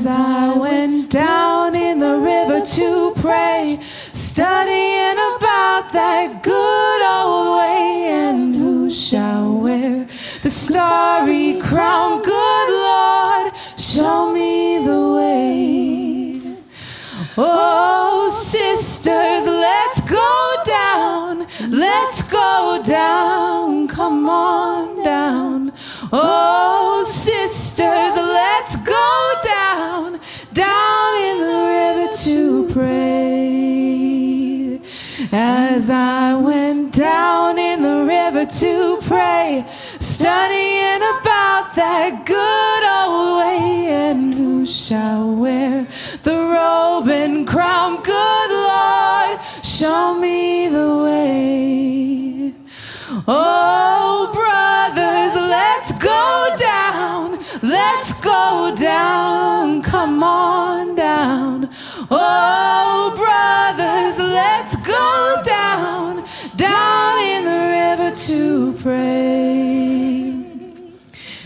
As I went down in the river to pray, studying about that good old way, and who shall wear the starry crown? Good Lord, show me the way. Oh, sisters, let's go down, let's go down, come on down. Oh, sisters, let's go down, down in the river to pray. As I went down in the river to pray, studying about that good old way, and who shall wear the robe and crown? Good Lord, show me the way. Oh, brothers, let's go down, let's go down, come on down. Oh, brothers, let's go down, down in the river to pray.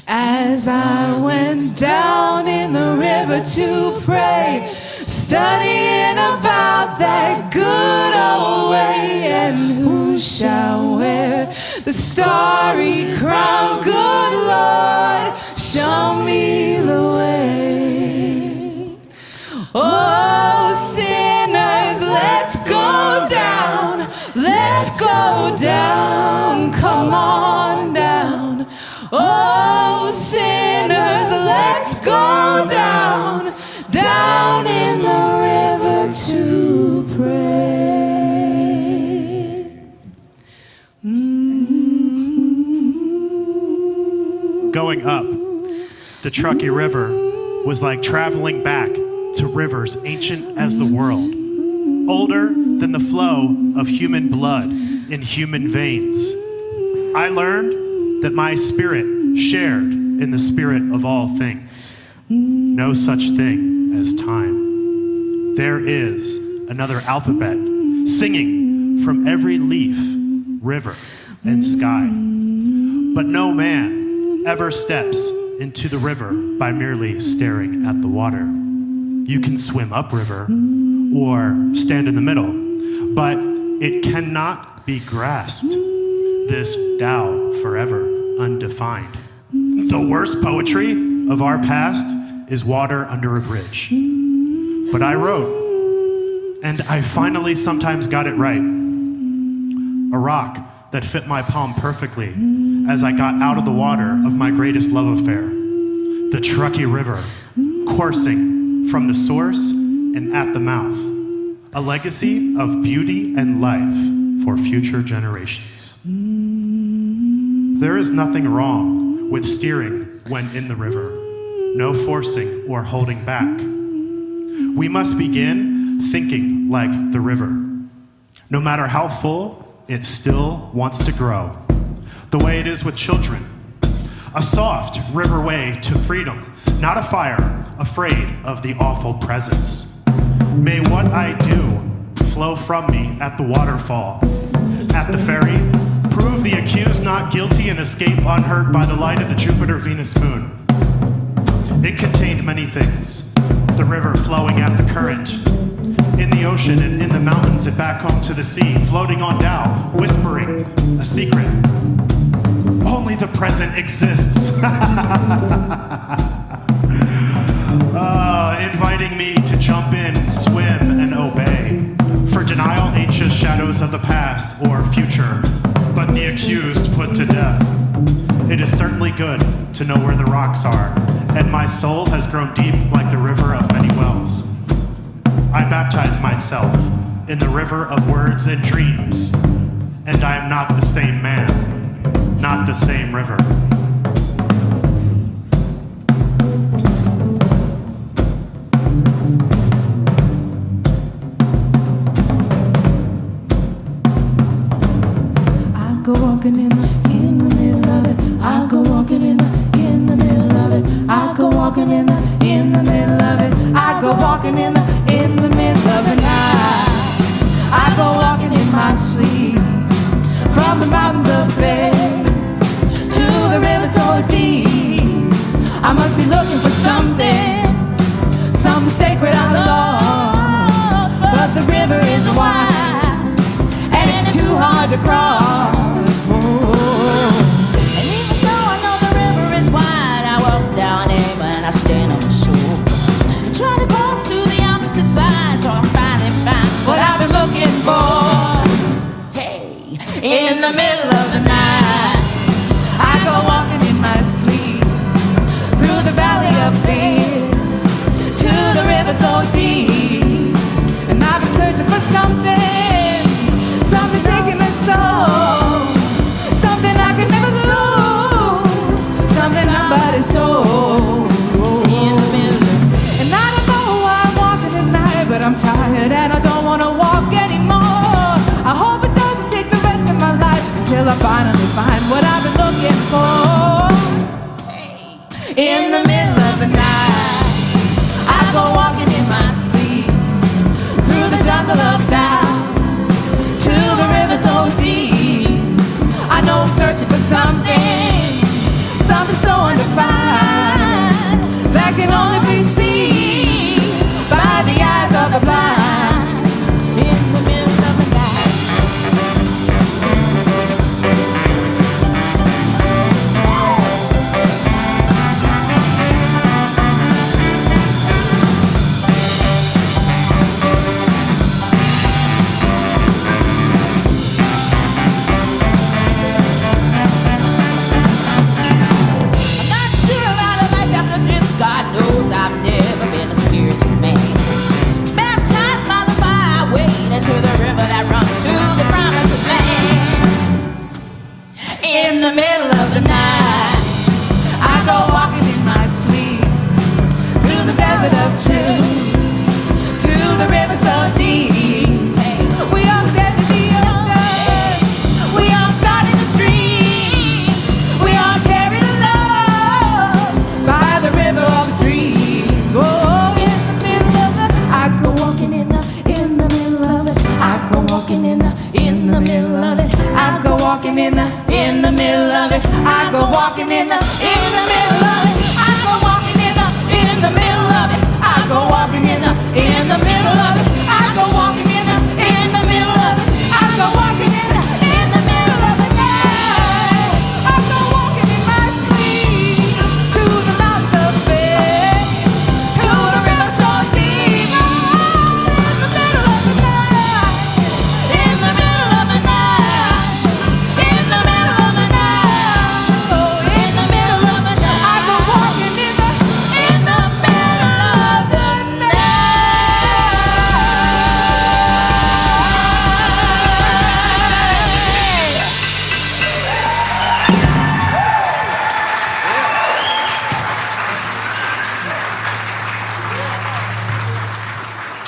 As I went down in the river to pray, studying about that good old way, and who shall wear the starry crown? Good Lord, show me the way. Oh, sinners, let's go down, let's go down, come on down. Oh, sinners, let's go down, down in the river to pray. Going up the Truckee River was like traveling back to rivers ancient as the world, older than the flow of human blood in human veins. I learned that my spirit shared in the spirit of all things. No such thing as time. There is another alphabet singing from every leaf, river, and sky. But no man ever steps into the river by merely staring at the water. You can swim upriver or stand in the middle, but it cannot be grasped. This Tao forever undefined. The worst poetry of our past is water under a bridge. But I wrote, and I finally sometimes got it right. A rock that fit my palm perfectly as I got out of the water of my greatest love affair, the Truckee River, coursing from the source and at the mouth, a legacy of beauty and life for future generations. There is nothing wrong with steering when in the river, no forcing or holding back. We must begin thinking like the river. No matter how full, it still wants to grow. The way it is with children, a soft river way to freedom, not a fire, afraid of the awful presence. May what I do flow from me at the waterfall, at the ferry, prove the accused not guilty and escape unhurt by the light of the Jupiter-Venus moon. It contained many things, the river flowing at the current, in the ocean and in the mountains and back home to the sea, floating on down, whispering a secret. Only the present exists. Inviting me to jump in, swim, and obey. For denial ain't just shadows of the past or future, but the accused put to death. It is certainly good to know where the rocks are, and my soul has grown deep like the river of many wells. I baptize myself in the river of words and dreams, and I am not the same man, not the same river. I go walking in the middle of it. I go walking in the middle of it. I go walking in the middle of it. I go walking in the middle of the night. I go walking in my sleep from the mountains of faith to the river so deep. I must be looking for something, to cross. Oh. And even though I know the river is wide, I walk down it and I stand on the shore. I try to cross to the opposite side so I finally find what I've been looking for. Hey, in the middle of the night, I go walking in my sleep through the valley of fear to the river so deep. And I've been searching for something, something taking its soul, something I could never lose, something nobody stole. In the middle, and I don't know why I'm walking at night, but I'm tired and I don't want to walk anymore. I hope it doesn't take the rest of my life until I finally find what I've been looking for. Hey, in the middle of the night, I go walking in my sleep through the jungle of doubt to the river so deep. I know I'm searching for something, something so undefined that can only be seen by the eyes of the blind. In the middle of the night. I'm not sure about a life after this. God knows I've never been a spiritual man. Baptized by the fire, wading to the river that runs to the promised land. In the middle of the night, I go walking in my sleep through the desert of truth to the river so deep. Hey, we all stand to the ocean, we all start in the stream, we all carried along by the river of dreams. Oh, in the middle of the, I go walking in the middle of it. I go walking in the middle of it. I go walking in the middle of it. I go walking in the middle of it. I go walking in the middle of it. I go walking in the middle of it. I go walking in the middle of it. I go walking in the middle of the night. I go walking in my sleep to the mountains of faith, to the river so deep. In the middle of the night, in the middle of the night, in the middle of the night, oh, in the middle of the night. I go walking in the middle of the night.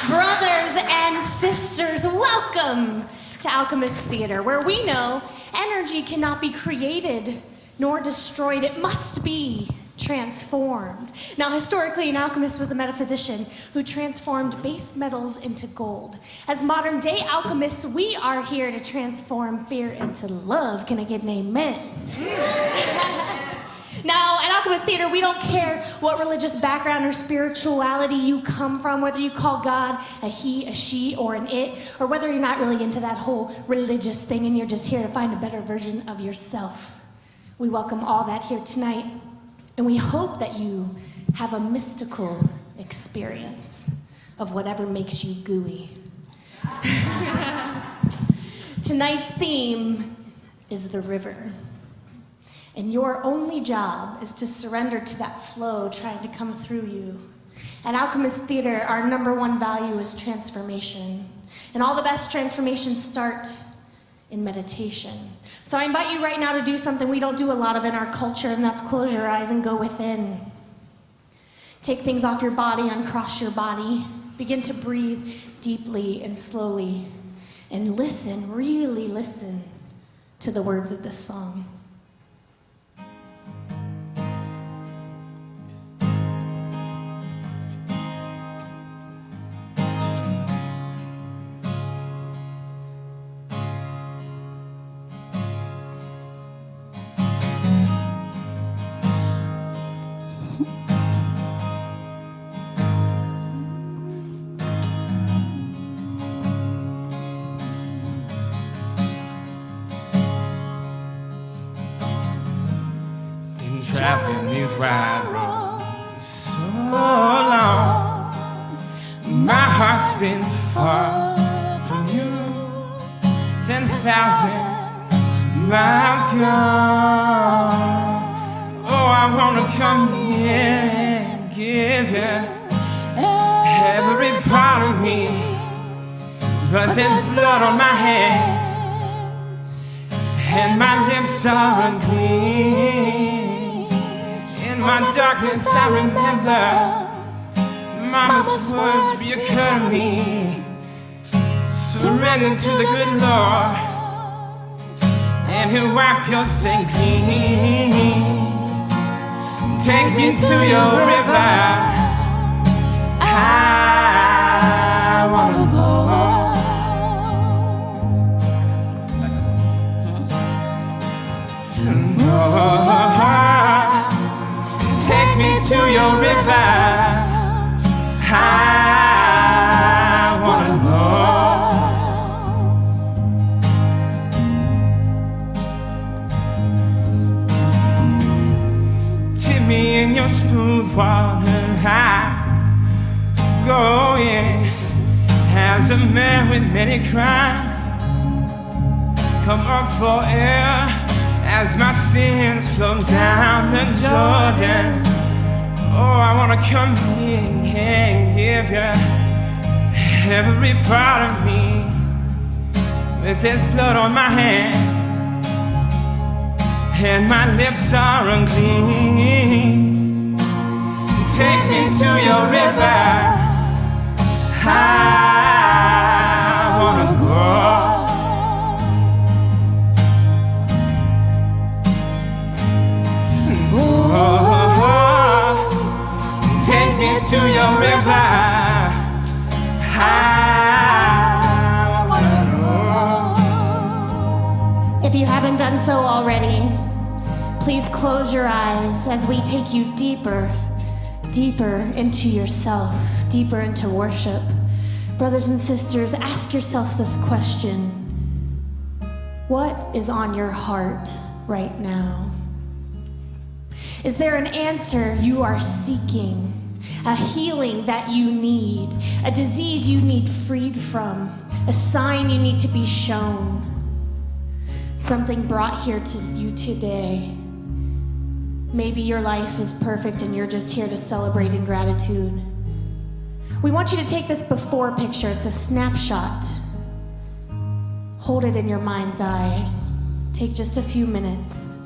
Brothers and sisters, welcome to Alchemist Theatre, where we know energy cannot be created nor destroyed. It must be transformed. Now, historically, an alchemist was a metaphysician who transformed base metals into gold. As modern day alchemists, we are here to transform fear into love. Can I get an amen? Now, at Alchemist Theatre, we don't care what religious background or spirituality you come from, whether you call God a he, a she, or an it, or whether you're not really into that whole religious thing and you're just here to find a better version of yourself. We welcome all that here tonight, and we hope that you have a mystical experience of whatever makes you gooey. Tonight's theme is the river. And your only job is to surrender to that flow trying to come through you. At Alchemist Theatre, our #1 value is transformation. And all the best transformations start in meditation. So I invite you right now to do something we don't do a lot of in our culture, and that's close your eyes and go within. Take things off your body, uncross your body. Begin to breathe deeply and slowly. And listen, really listen to the words of this song. is why I run so long. My heart's been far from you, 10,000 miles gone. Oh, I wanna come here and give you every part of me, but there's blood on my hands and my lips are unclean. In my darkness I remember Mama's words reoccur to me. Surrender to the good Lord, and He'll wipe your stain clean. Take me to your river, I wanna go. Take me to your river, I wanna go. Dip me in your smooth water, I go in as a man with many crimes. Come up for air as my sins flow down the Jordan. Oh, I wanna come in and give you every part of me, with this blood on my hand and my lips are unclean. Take me to your river, I wanna go. Take me to your river, I wanna know. If you haven't done so already, please close your eyes as we take you deeper, deeper into yourself, deeper into worship. Brothers and sisters, ask yourself this question: what is on your heart right now? Is there an answer you are seeking? A healing that you need? A disease you need freed from? A sign you need to be shown? Something brought here to you today. Maybe your life is perfect and you're just here to celebrate in gratitude. We want you to take this before picture. It's a snapshot. Hold it in your mind's eye. Take just a few minutes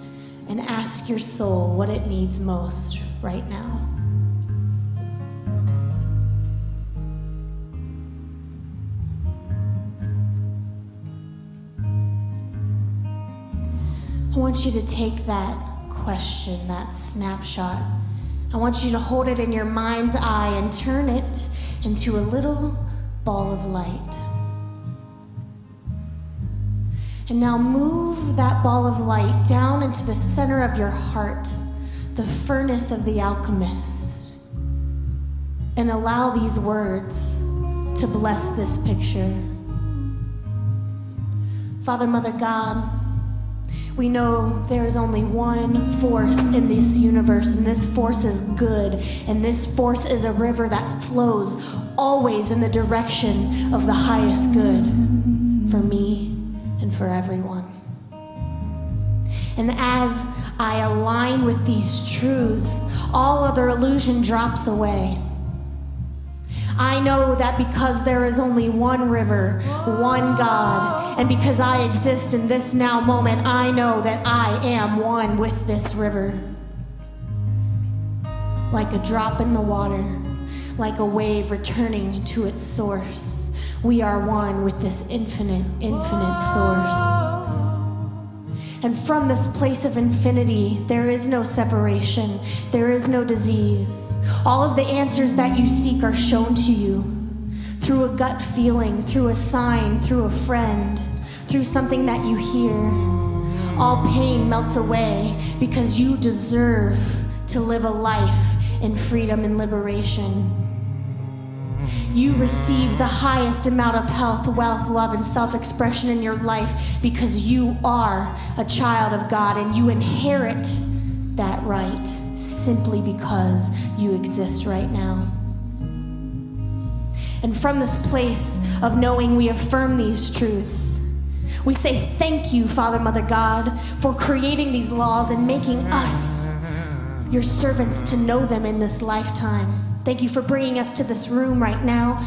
and ask your soul what it needs most right now. I want you to take that question, that snapshot. I want you to hold it in your mind's eye and turn it into a little ball of light. And now move that ball of light down into the center of your heart, the furnace of the alchemist, and allow these words to bless this picture. Father, Mother, God, we know there is only one force in this universe, and this force is good, and this force is a river that flows always in the direction of the highest good for me and for everyone. And as I align with these truths, all other illusion drops away. I know that because there is only one river, one God, and because I exist in this now moment, I know that I am one with this river. Like a drop in the water, like a wave returning to its source, we are one with this infinite, infinite source. And from this place of infinity, there is no separation, there is no disease. All of the answers that you seek are shown to you through a gut feeling, through a sign, through a friend, through something that you hear. All pain melts away because you deserve to live a life in freedom and liberation. You receive the highest amount of health, wealth, love, and self-expression in your life because you are a child of God and you inherit that right. simply because you exist right now. And from this place of knowing, we affirm these truths. We say thank you, Father, Mother, God, for creating these laws and making us your servants to know them in this lifetime. Thank you for bringing us to this room right now,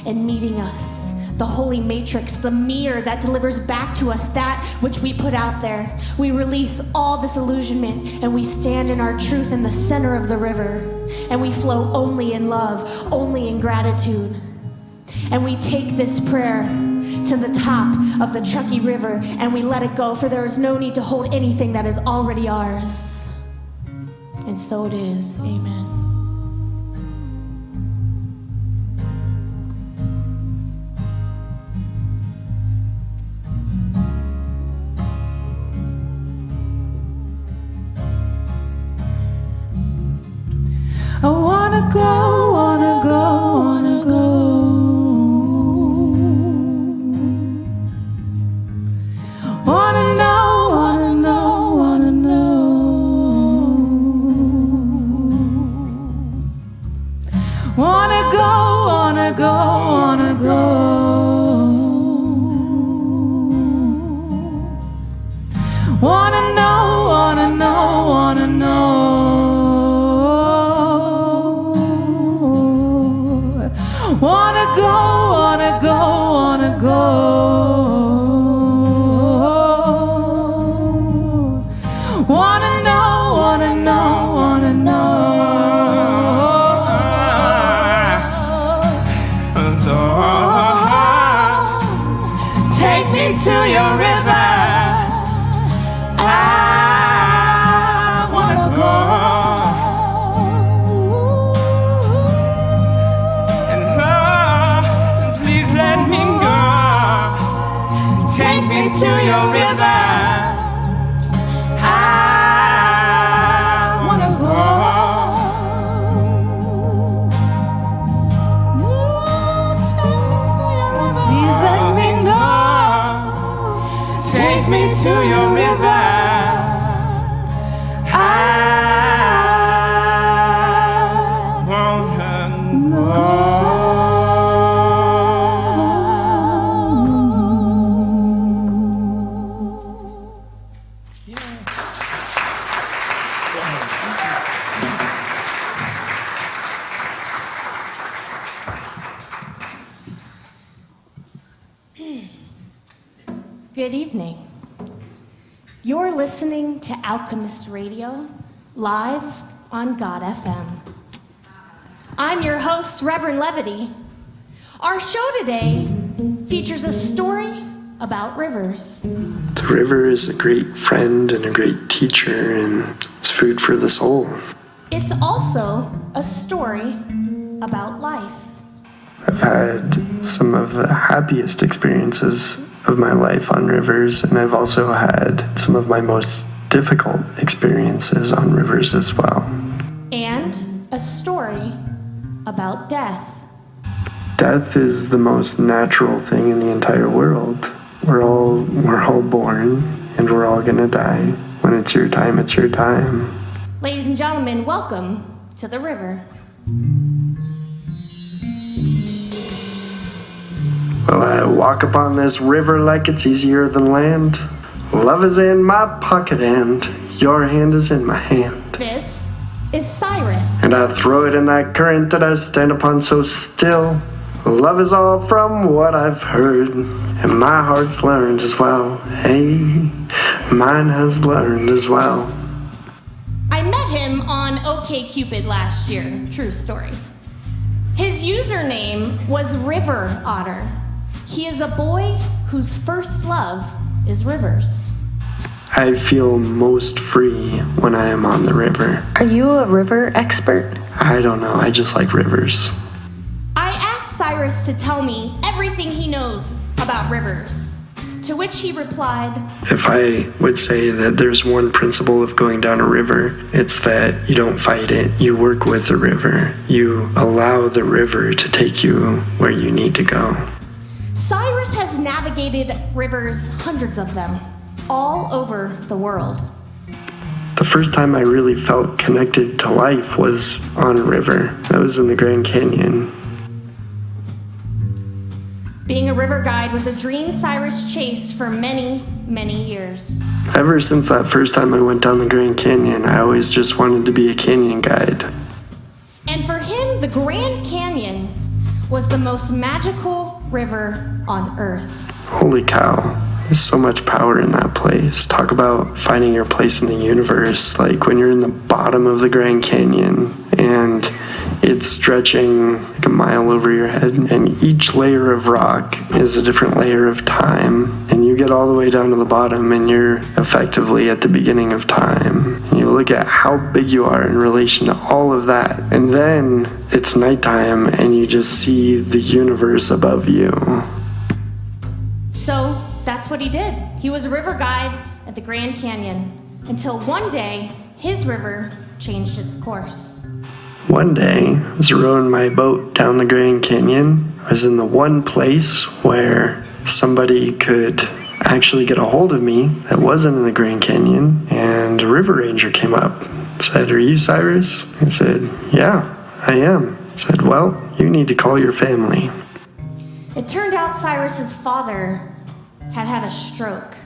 and meeting us. The holy matrix, the mirror that delivers back to us that which we put out there. We release all disillusionment and we stand in our truth in the center of the river. And we flow only in love, only in gratitude. And we take this prayer to the top of the Truckee River and we let it go, for there is no need to hold anything that is already ours. And so it is. Amen. I wanna go, wanna go, wanna go. Wanna know, wanna know, wanna know. Wanna go, wanna go, wanna go. Wanna know, wanna know, wanna know. Wanna go, wanna go, wanna go. Wanna know, wanna know, wanna know. Lord, take me to your river. I wanna go. And Lord, please let me go. Take me to your river. I wanna go. Please let me know. Take me to your river. I wanna know. Good evening. You're listening to Alchemist Radio, live on God FM. I'm your host, Reverend Levity. Our show today features a story about rivers. The river is a great friend and a great teacher, and it's food for the soul. It's also a story about life. I've had some of the happiest experiences of my life on rivers, and I've also had some of my most difficult experiences on rivers as well. And a story about death. Death is the most natural thing in the entire world. We're all born, and we're all gonna die. When it's your time, it's your time. Ladies and gentlemen, welcome to the river. Well, I walk upon this river like it's easier than land. Love is in my pocket and your hand is in my hand. This is Cyrus. And I throw it in that current that I stand upon so still. Love is all from what I've heard, and my heart's learned as well. Hey, mine has learned as well. I met him on OkCupid last year. True story. His username was River Otter. He is a boy whose first love is rivers. I feel most free when I am on the river. Are you a river expert? I don't know, I just like rivers. I asked Cyrus to tell me everything he knows about rivers, to which he replied, If I would say that there's one principle of going down a river, it's that you don't fight it, you work with the river. You allow the river to take you where you need to go. Cyrus has navigated rivers, hundreds of them, all over the world. The first time I really felt connected to life was on a river. That was in the Grand Canyon. Being a river guide was a dream Cyrus chased for many, many years. Ever since that first time I went down the Grand Canyon, I always just wanted to be a canyon guide. And for him, the Grand Canyon was the most magical river on Earth. Holy cow. There's so much power in that place. Talk about finding your place in the universe. Like when you're in the bottom of the Grand Canyon and it's stretching like a mile over your head, and each layer of rock is a different layer of time, and you get all the way down to the bottom and you're effectively at the beginning of time. And you look at how big you are in relation to all of that, and then it's nighttime and you just see the universe above you. So that's what he did. He was a river guide at the Grand Canyon until one day his river changed its course. One day, I was rowing my boat down the Grand Canyon. I was in the one place where somebody could actually get a hold of me that wasn't in the Grand Canyon, and a river ranger came up and said, "Are you Cyrus?" I said, "Yeah, I am." I said, "Well, you need to call your family." It turned out Cyrus's father had had a stroke.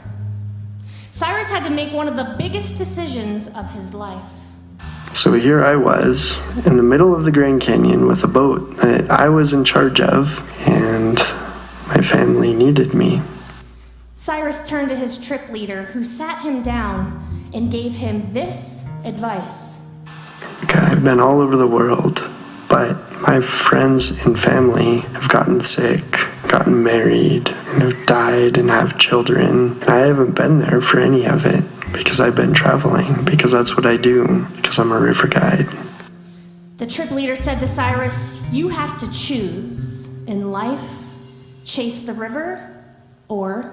Cyrus had to make one of the biggest decisions of his life. So here I was in the middle of the Grand Canyon with a boat that I was in charge of, and my family needed me. Cyrus turned to his trip leader, who sat him down and gave him this advice. Okay, I've been all over the world, but my friends and family have gotten sick, gotten married, and have died and have children. And I haven't been there for any of it because I've been traveling, because that's what I do, because I'm a river guide. The trip leader said to Cyrus, "You have to choose in life, chase the river, or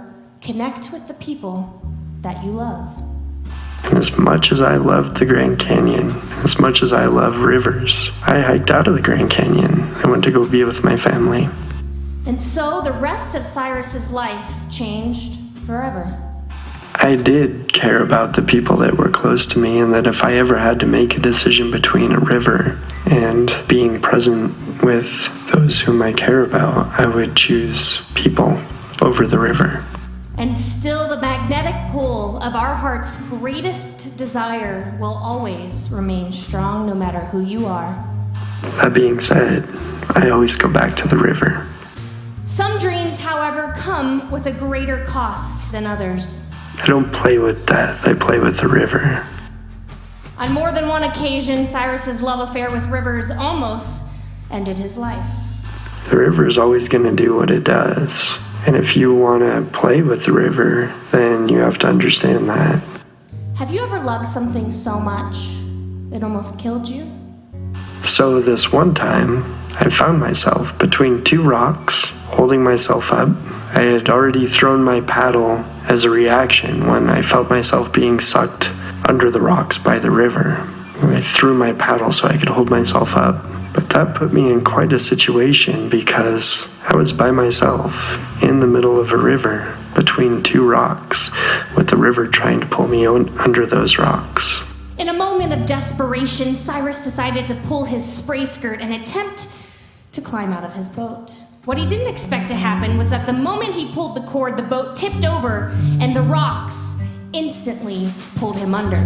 connect with the people that you love." And as much as I loved the Grand Canyon, as much as I love rivers, I hiked out of the Grand Canyon. I went to go be with my family. And so the rest of Cyrus's life changed forever. I did care about the people that were close to me, and that if I ever had to make a decision between a river and being present with those whom I care about, I would choose people over the river. And still the magnetic pull of our heart's greatest desire will always remain strong no matter who you are. That being said, I always go back to the river. Some dreams, however, come with a greater cost than others. I don't play with death, I play with the river. On more than one occasion, Cyrus's love affair with rivers almost ended his life. The river is always going to do what it does. And if you want to play with the river, then you have to understand that. Have you ever loved something so much it almost killed you? So this one time, I found myself between two rocks, holding myself up. I had already thrown my paddle as a reaction when I felt myself being sucked under the rocks by the river. I threw my paddle so I could hold myself up. But that put me in quite a situation because I was by myself in the middle of a river between two rocks, with the river trying to pull me under those rocks. In a moment of desperation, Cyrus decided to pull his spray skirt and attempt to climb out of his boat. What he didn't expect to happen was that the moment he pulled the cord, the boat tipped over and the rocks instantly pulled him under.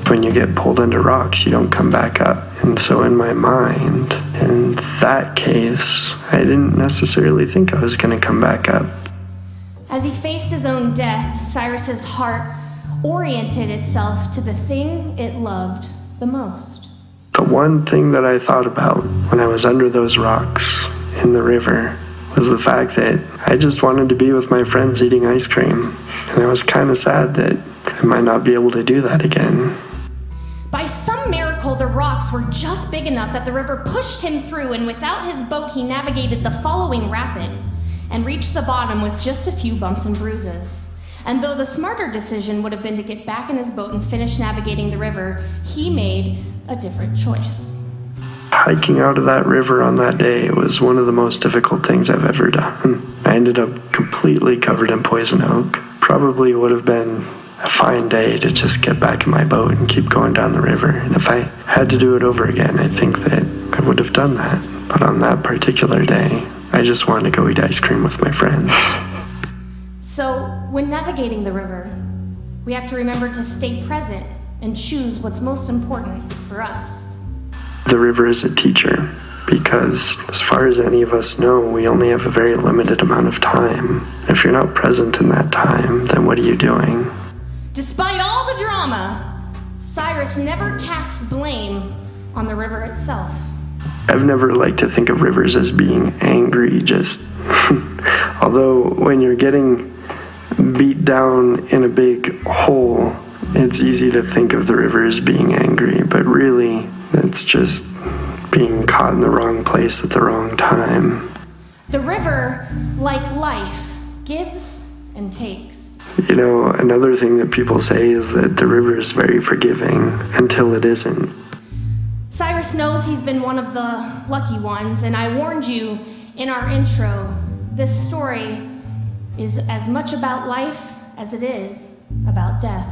When you get pulled under rocks, you don't come back up. And so in my mind, in that case, I didn't necessarily think I was going to come back up. As he faced his own death, Cyrus's heart oriented itself to the thing it loved the most. The one thing that I thought about when I was under those rocks in the river was the fact that I just wanted to be with my friends eating ice cream. And I was kind of sad that I might not be able to do that again. By some miracle, the rocks were just big enough that the river pushed him through, and without his boat, he navigated the following rapid and reached the bottom with just a few bumps and bruises. And though the smarter decision would have been to get back in his boat and finish navigating the river, he made a different choice. Hiking out of that river on that day was one of the most difficult things I've ever done. I ended up completely covered in poison oak. Probably would have been a fine day to just get back in my boat and keep going down the river. And if I had to do it over again, I think that I would have done that. But on that particular day, I just wanted to go eat ice cream with my friends. So, when navigating the river, we have to remember to stay present and choose what's most important for us. The river is a teacher because, as far as any of us know, we only have a very limited amount of time. If you're not present in that time, then what are you doing? Despite all the drama, Cyrus never casts blame on the river itself. I've never liked to think of rivers as being angry, just although when you're getting beat down in a big hole, it's easy to think of the river as being angry, but really, it's just being caught in the wrong place at the wrong time. The river, like life, gives and takes. You know, another thing that people say is that the river is very forgiving until it isn't. Cyrus knows he's been one of the lucky ones, and I warned you in our intro, this story is as much about life as it is about death.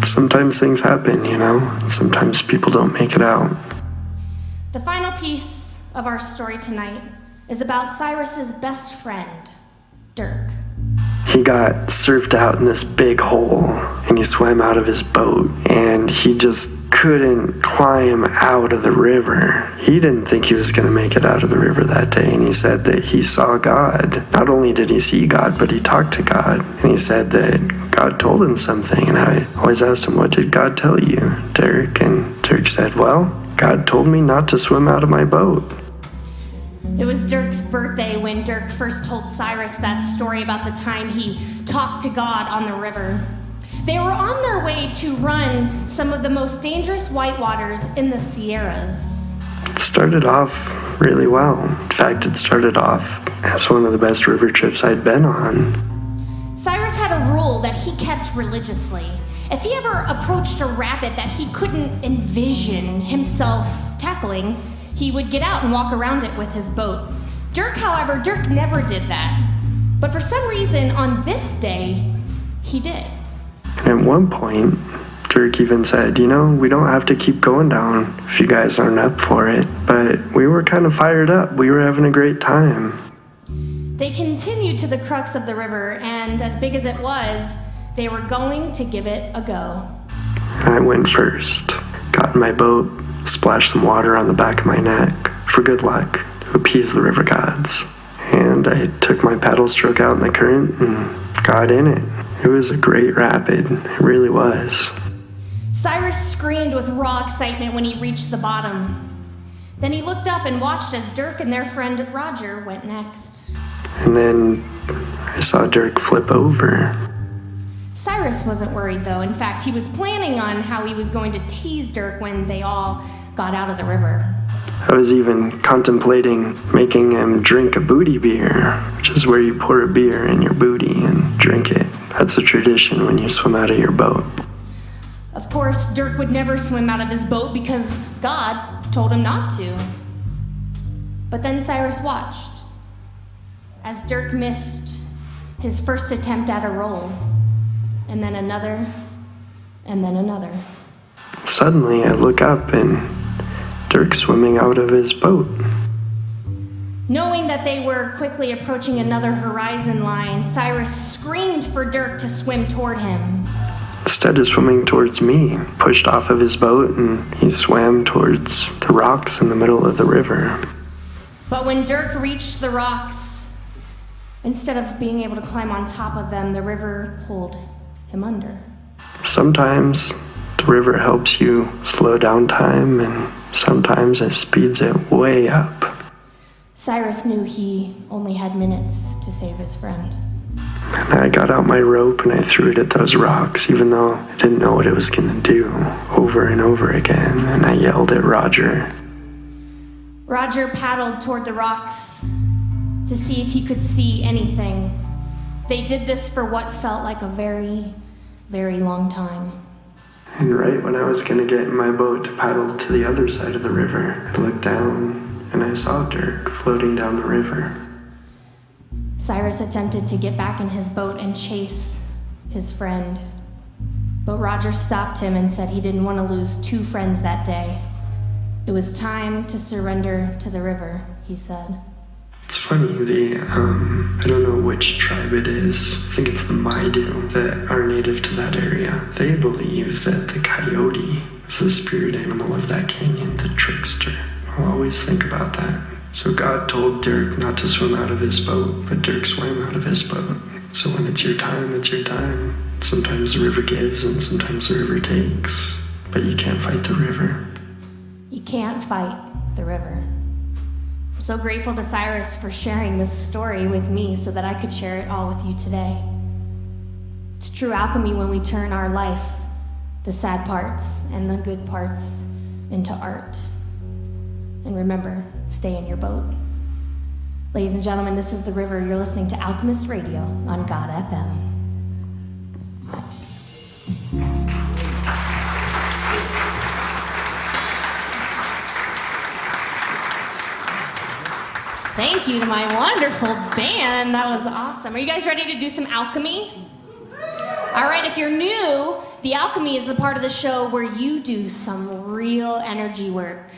Sometimes things happen, you know, and sometimes people don't make it out. The final piece of our story tonight is about Cyrus's best friend, Dirk. He got surfed out in this big hole, and he swam out of his boat, and he just couldn't climb out of the river. He didn't think he was going to make it out of the river that day, and he said that he saw God. Not only did he see God, but he talked to God, and he said that God told him something, and I always asked him, what did God tell you, Dirk? And Dirk said, well, God told me not to swim out of my boat. It was Dirk's birthday when Dirk first told Cyrus that story about the time he talked to God on the river. They were on their way to run some of the most dangerous whitewaters in the Sierras. It started off really well. In fact, it started off as one of the best river trips I'd been on. Cyrus had a rule that he kept religiously. If he ever approached a rapid that he couldn't envision himself tackling, he would get out and walk around it with his boat. Dirk never did that. But for some reason, on this day, he did. And at one point, Dirk even said, you know, we don't have to keep going down if you guys aren't up for it. But we were kind of fired up. We were having a great time. They continued to the crux of the river, and as big as it was, they were going to give it a go. I went first, got in my boat, splashed some water on the back of my neck for good luck to appease the river gods. And I took my paddle stroke out in the current and got in it. It was a great rapid, it really was. Cyrus screamed with raw excitement when he reached the bottom. Then he looked up and watched as Dirk and their friend Roger went next. And then I saw Dirk flip over. Cyrus wasn't worried though. In fact, he was planning on how he was going to tease Dirk when they all got out of the river. I was even contemplating making him drink a booty beer, which is where you pour a beer in your booty and drink it. That's a tradition when you swim out of your boat. Of course, Dirk would never swim out of his boat because God told him not to. But then Cyrus watched as Dirk missed his first attempt at a roll, and then another, and then another. Suddenly, I look up and Dirk's swimming out of his boat. Knowing that they were quickly approaching another horizon line, Cyrus screamed for Dirk to swim toward him. Instead of swimming towards me, pushed off of his boat and he swam towards the rocks in the middle of the river. But when Dirk reached the rocks, instead of being able to climb on top of them, the river pulled him under. Sometimes the river helps you slow down time, and sometimes it speeds it way up. Cyrus knew he only had minutes to save his friend. And I got out my rope and I threw it at those rocks, even though I didn't know what it was going to do, over and over again, and I yelled at Roger. Roger paddled toward the rocks to see if he could see anything. They did this for what felt like a very, very long time. And right when I was going to get in my boat to paddle to the other side of the river, I looked down and I saw Dirk floating down the river. Cyrus attempted to get back in his boat and chase his friend, But Roger stopped him and said he didn't want to lose 2 friends that day. It was time to surrender to the river, he said. It's funny, I don't know which tribe it is. I think it's the Maidu that are native to that area. They believe that the coyote is the spirit animal of that canyon, the trickster. I'll always think about that. So God told Dirk not to swim out of his boat, but Dirk swam out of his boat. So when it's your time, it's your time. Sometimes the river gives and sometimes the river takes. But you can't fight the river. You can't fight the river. I'm so grateful to Cyrus for sharing this story with me so that I could share it all with you today. It's true alchemy when we turn our life, the sad parts and the good parts, into art. And remember, stay in your boat. Ladies and gentlemen, this is The River. You're listening to Alchemist Radio on God FM. Thank you to my wonderful band. That was awesome. Are you guys ready to do some alchemy? All right, if you're new, the alchemy is the part of the show where you do some real energy work.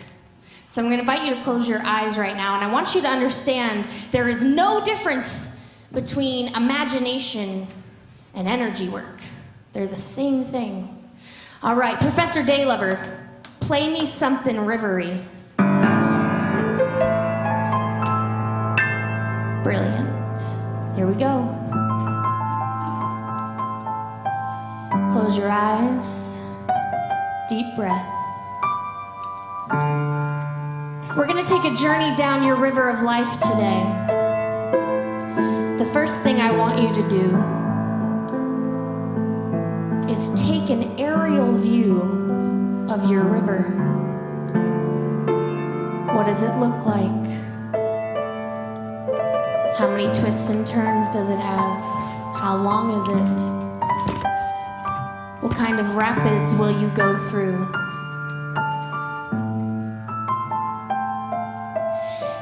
So I'm going to invite you to close your eyes right now, and I want you to understand there is no difference between imagination and energy work. They're the same thing. All right, Professor Daylover, play me something rivery. Brilliant. Here we go. Close your eyes. Deep breath. We're going to take a journey down your river of life today. The first thing I want you to do is take an aerial view of your river. What does it look like? How many twists and turns does it have? How long is it? What kind of rapids will you go through?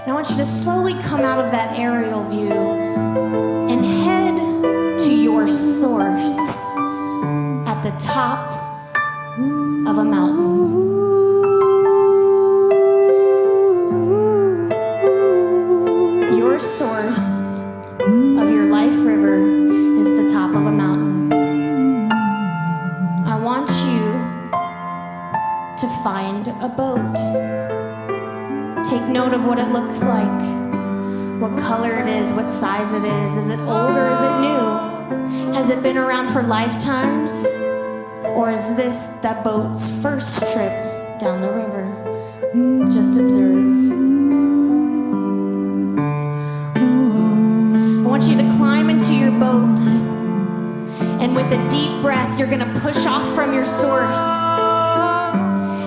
And I want you to slowly come out of that aerial view and head to your source at the top of a mountain. Your source of your life river is the top of a mountain. I want you to find a boat. Take note of what it looks like, what color it is, what size it is. Is it old or is it new? Has it been around for lifetimes? Or is this that boat's first trip down the river? Just observe. I want you to climb into your boat, and with a deep breath, you're gonna push off from your source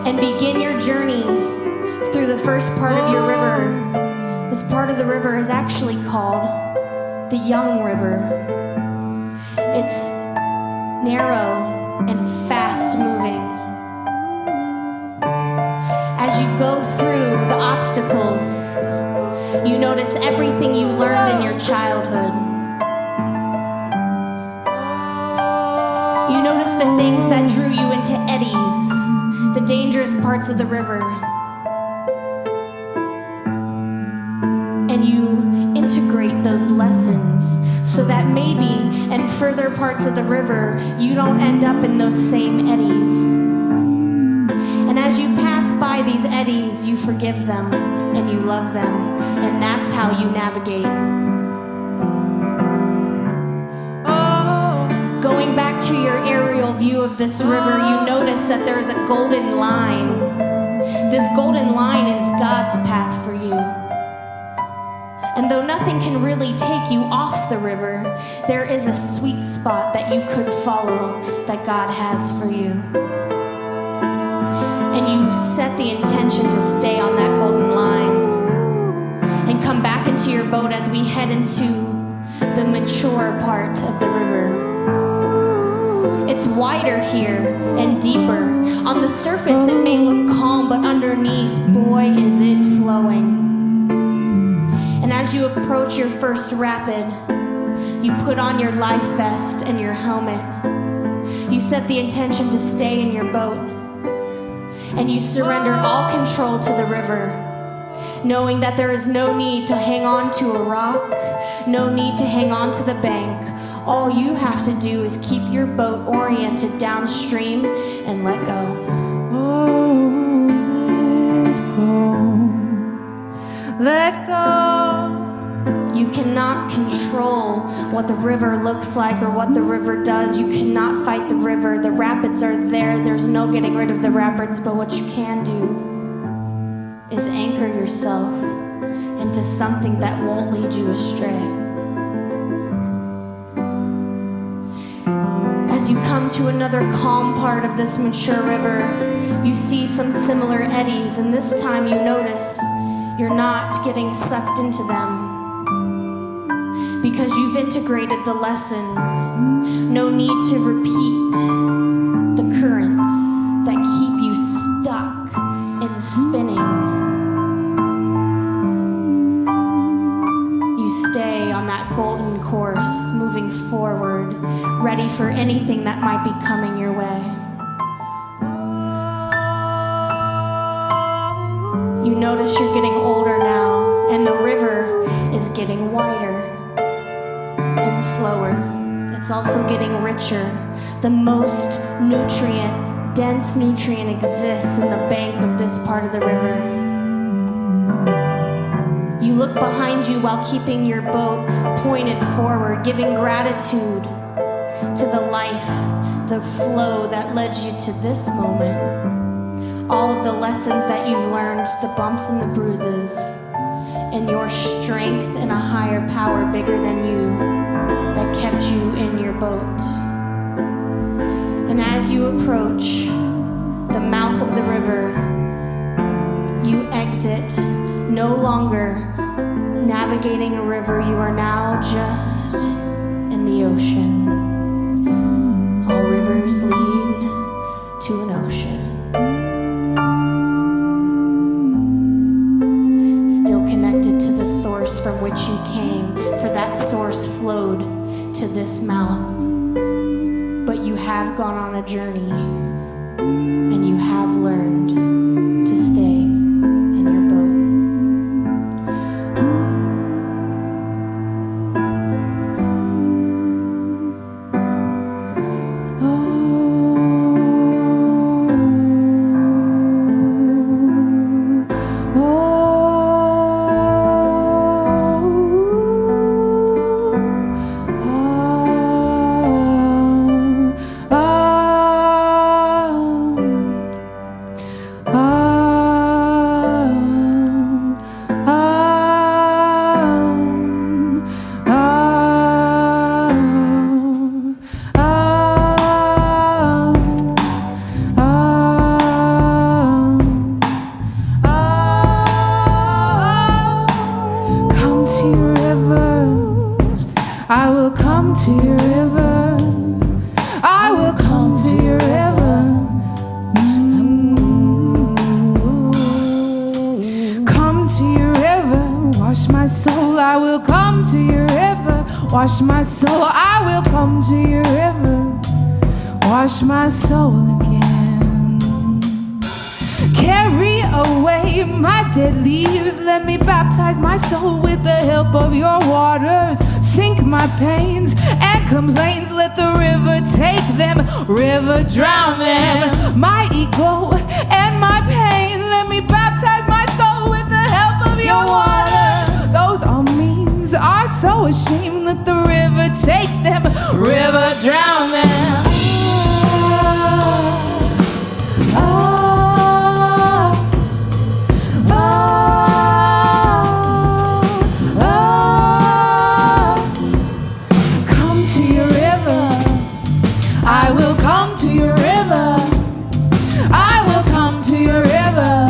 and begin your journey through the first part of your river. This part of the river is actually called the Young River. It's narrow and fast moving. As you go through the obstacles, you notice everything you learned in your childhood. You notice the things that drew you into eddies, the dangerous parts of the river. And you integrate those lessons so that maybe in further parts of the river, you don't end up in those same eddies. And as you pass by these eddies, you forgive them and you love them. And that's how you navigate. Going back to your aerial view of this river, you notice that there's a golden line. This golden line is God's path for you. And though nothing can really take you off the river, there is a sweet spot that you could follow that God has for you. And you set the intention to stay on that golden line and come back into your boat as we head into the mature part of the river. It's wider here and deeper. On the surface, it may look calm, but underneath, boy, is it flowing. And as you approach your first rapid, you put on your life vest and your helmet. You set the intention to stay in your boat, and you surrender all control to the river, knowing that there is no need to hang on to a rock, no need to hang on to the bank. All you have to do is keep your boat oriented downstream and let go. Oh, let go. You cannot control what the river looks like or what the river does. You cannot fight the river. The rapids are there. There's no getting rid of the rapids. But what you can do is anchor yourself into something that won't lead you astray. As you come to another calm part of this mature river, you see some similar eddies, and this time you notice you're not getting sucked into them because you've integrated the lessons. No need to repeat the currents that keep you stuck in spinning. You stay on that golden course, moving forward, ready for anything that might be coming your way. You notice you're getting older now, and the river is getting wider and slower. It's also getting richer. The most dense nutrient exists in the bank of this part of the river. You look behind you while keeping your boat pointed forward, giving gratitude to the life, the flow that led you to this moment. All of the lessons that you've learned, the bumps and the bruises, and your strength and a higher power bigger than you that kept you in your boat. And as you approach the mouth of the river, you exit, no longer navigating a river. You are now just in the ocean. All rivers lead to an ocean. Still connected to the source from which you came, for that source flowed to this mouth. But you have gone on a journey, and you have learned to stay in your boat. I will come to your river. I will come to your river. Come to your river, wash my soul. I will come to your river, wash my soul. I will come to your river, wash my soul again. Carry away my dead leaves. Let me baptize my soul with the help of your waters. Sink my pains and complaints. Let the river take them, river drown them. My ego and my pain. Let me baptize my soul with the help of your waters. Those all means are so ashamed. Let the river take them, river drown them. I will come to your river. I will come to your river.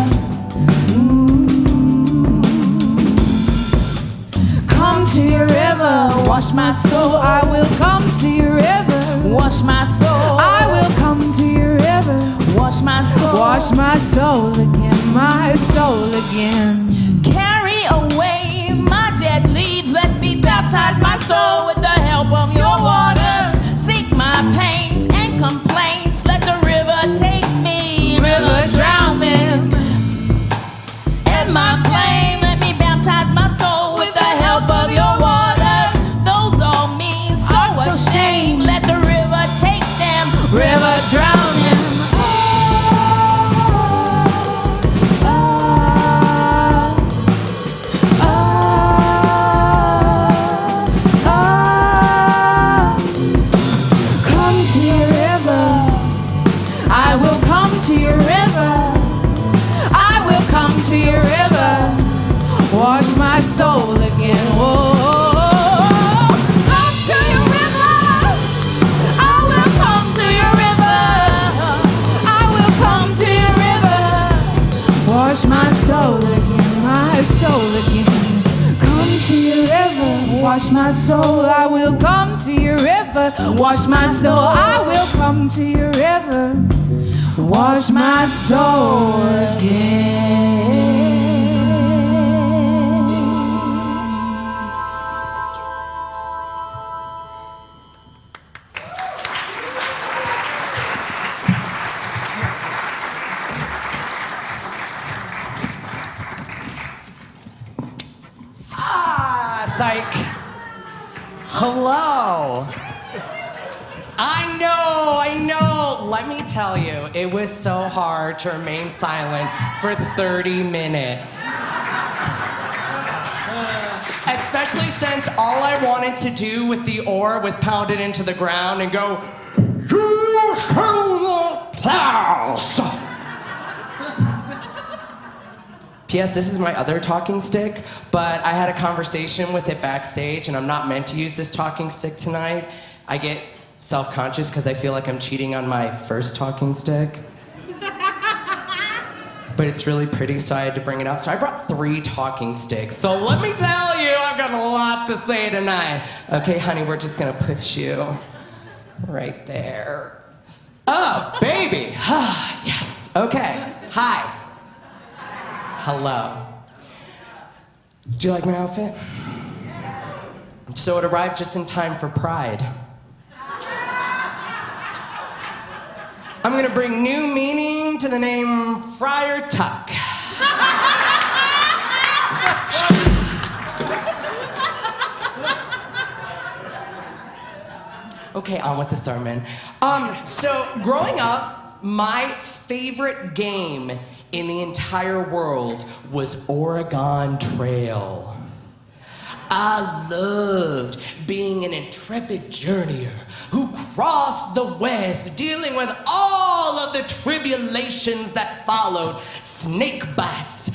Come to your river, wash my soul. I will come to your river, wash my soul. I will come to your river, wash my soul. Wash my soul again, my soul again. Carry away my dead leaves. Let me baptize my soul with the help of your water. Seek my pains and complaints. Wash my soul, I will come to your river. Wash my soul, I will come to your river. Wash my soul again. Psych. Hello. I know. Let me tell you, it was so hard to remain silent for 30 minutes. Especially since all I wanted to do with the oar was pound it into the ground and go, "You shall pass." P.S. This is my other talking stick, but I had a conversation with it backstage, and I'm not meant to use this talking stick tonight. I get self-conscious because I feel like I'm cheating on my first talking stick. But it's really pretty, so I had to bring it out. So I brought 3 talking sticks. So let me tell you, I've got a lot to say tonight. Okay, honey, we're just gonna put you right there. Oh, baby. Yes. Okay. Hi. Hello. Do you like my outfit? So it arrived just in time for Pride. I'm gonna bring new meaning to the name Friar Tuck. Okay, on with the sermon. So growing up, my favorite game in the entire world was Oregon Trail. I loved being an intrepid journeyer who crossed the West, dealing with all of the tribulations that followed: snake bites,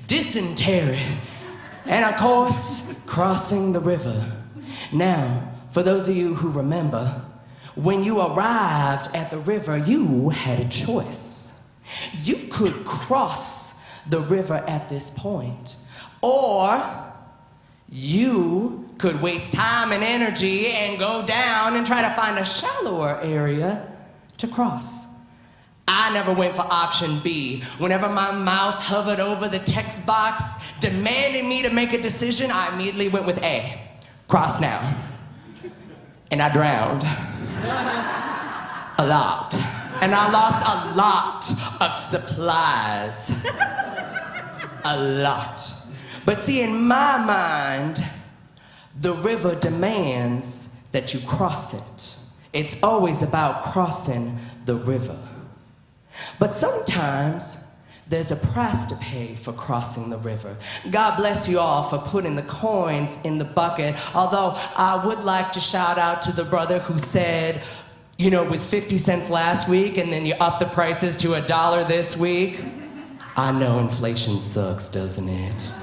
dysentery, and of course, crossing the river. Now, for those of you who remember, when you arrived at the river, you had a choice. You could cross the river at this point, or you could waste time and energy and go down and try to find a shallower area to cross. I never went for option B. Whenever my mouse hovered over the text box demanding me to make a decision, I immediately went with A. Cross now. And I drowned. A lot. And I lost a lot of supplies. A lot. But see, in my mind, the river demands that you cross it. It's always about crossing the river. But sometimes there's a price to pay for crossing the river. God bless you all for putting the coins in the bucket. Although I would like to shout out to the brother who said, you know, it was 50 cents last week and then you up the prices to $1 this week. I know inflation sucks, doesn't it?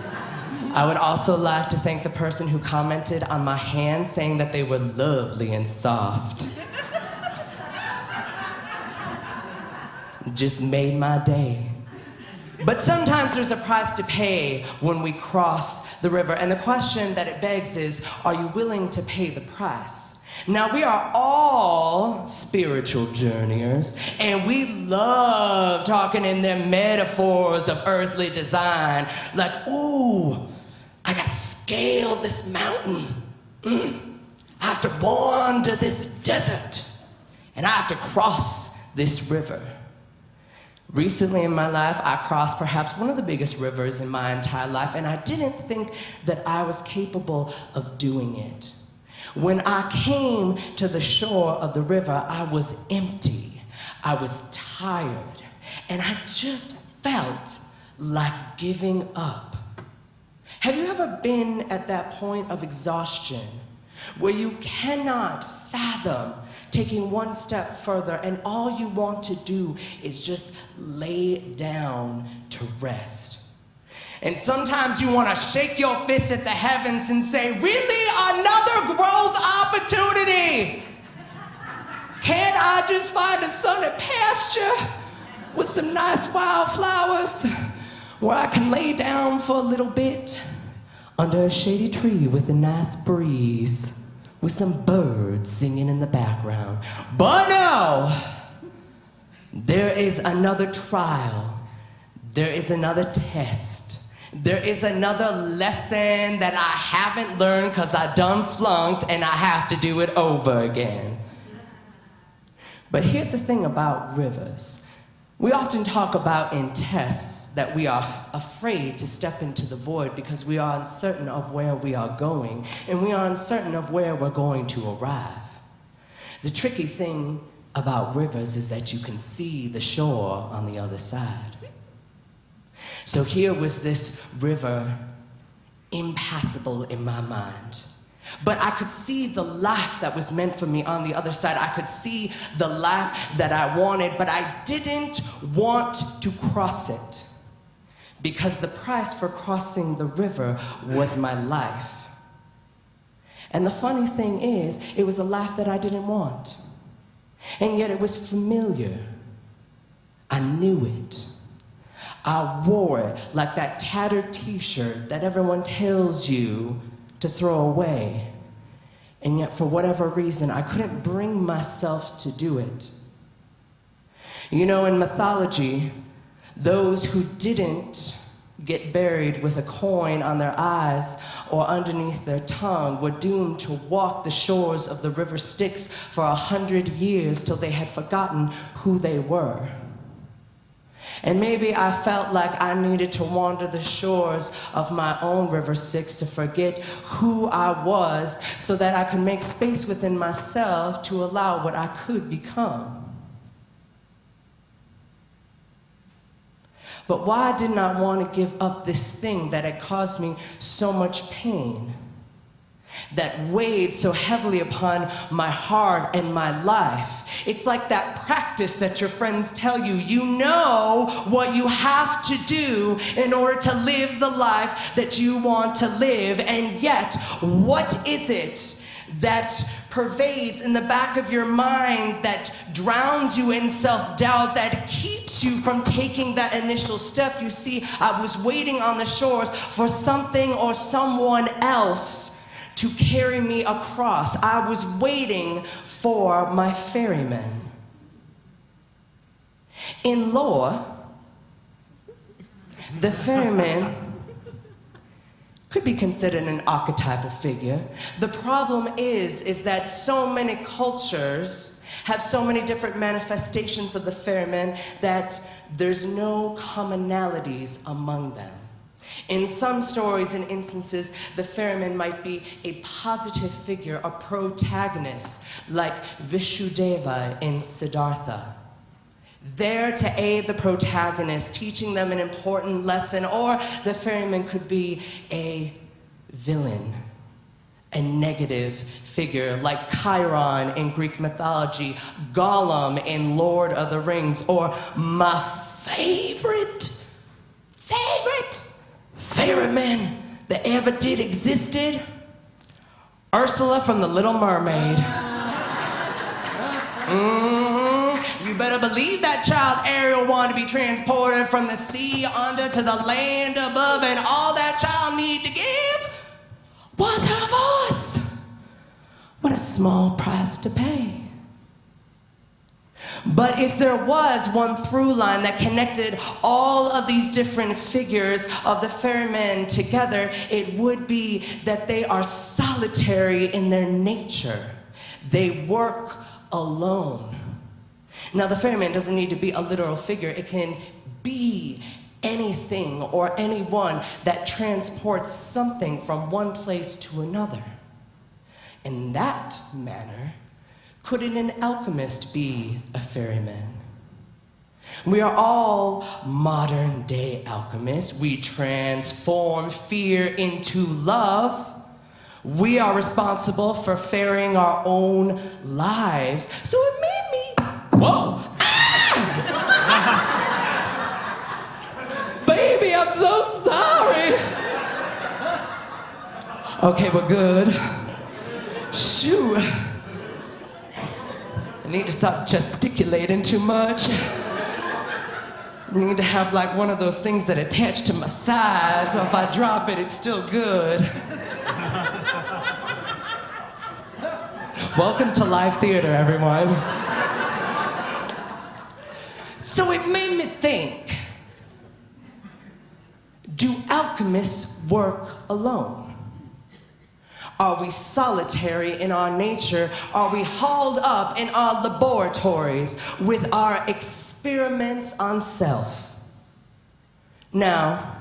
I would also like to thank the person who commented on my hands saying that they were lovely and soft. Just made my day. But sometimes there's a price to pay when we cross the river. And the question that it begs is, are you willing to pay the price? Now, we are all spiritual journeyers, and we love talking in their metaphors of earthly design. Like, ooh, I got to scale this mountain. I have to wander this desert, and I have to cross this river. Recently in my life, I crossed perhaps one of the biggest rivers in my entire life, and I didn't think that I was capable of doing it. When I came to the shore of the river, I was empty, I was tired, and I just felt like giving up. Have you ever been at that point of exhaustion where you cannot fathom taking one step further and all you want to do is just lay down to rest? And sometimes you want to shake your fist at the heavens and say, really, another growth opportunity? Can't I just find a sunny pasture with some nice wildflowers where I can lay down for a little bit under a shady tree with a nice breeze, with some birds singing in the background. But no! There is another trial. There is another test. There is another lesson that I haven't learned because I done flunked and I have to do it over again. But here's the thing about rivers. We often talk about in tests that we are afraid to step into the void because we are uncertain of where we are going and we are uncertain of where we're going to arrive. The tricky thing about rivers is that you can see the shore on the other side. So here was this river, impassable in my mind. But I could see the life that was meant for me on the other side. I could see the life that I wanted, but I didn't want to cross it because the price for crossing the river was my life. And the funny thing is, it was a life that I didn't want. And yet it was familiar. I knew it. I wore it like that tattered t-shirt that everyone tells you to throw away. And yet for whatever reason, I couldn't bring myself to do it. You know, in mythology, those who didn't get buried with a coin on their eyes or underneath their tongue were doomed to walk the shores of the river Styx for 100 years till they had forgotten who they were. And maybe I felt like I needed to wander the shores of my own river Styx to forget who I was so that I could make space within myself to allow what I could become. But why didn't I want to give up this thing that had caused me so much pain, that weighed so heavily upon my heart and my life? It's like that practice that your friends tell you. You know what you have to do in order to live the life that you want to live, and yet, what is it that pervades in the back of your mind that drowns you in self-doubt, that keeps you from taking that initial step? You see, I was waiting on the shores for something or someone else to carry me across. I was waiting for my ferryman. In lore, the ferryman could be considered an archetypal figure. The problem is that so many cultures have so many different manifestations of the ferryman that there's no commonalities among them. In some stories and instances, the ferryman might be a positive figure, a protagonist, like Vishudeva in Siddhartha, there to aid the protagonist, teaching them an important lesson. Or the ferryman could be a villain, a negative figure, like Chiron in Greek mythology, Gollum in Lord of the Rings, or my favorite ferryman that ever did existed, Ursula from The Little Mermaid. You better believe that child Ariel wanted to be transported from the sea under to the land above, and all that child needed to give was her voice. What a small price to pay. But if there was one through line that connected all of these different figures of the ferryman together, it would be that they are solitary in their nature. They work alone. Now, the ferryman doesn't need to be a literal figure. It can be anything or anyone that transports something from one place to another. In that manner, couldn't an alchemist be a ferryman? We are all modern day alchemists. We transform fear into love. We are responsible for ferrying our own lives. So it made me, whoa! Baby, I'm so sorry. Okay, we're good. Shoot. I need to stop gesticulating too much. Need to have like one of those things that attach to my side, so if I drop it, it's still good. Welcome to live theater, everyone. So it made me think, do alchemists work alone? Are we solitary in our nature? Are we hauled up in our laboratories with our experiments on self? Now,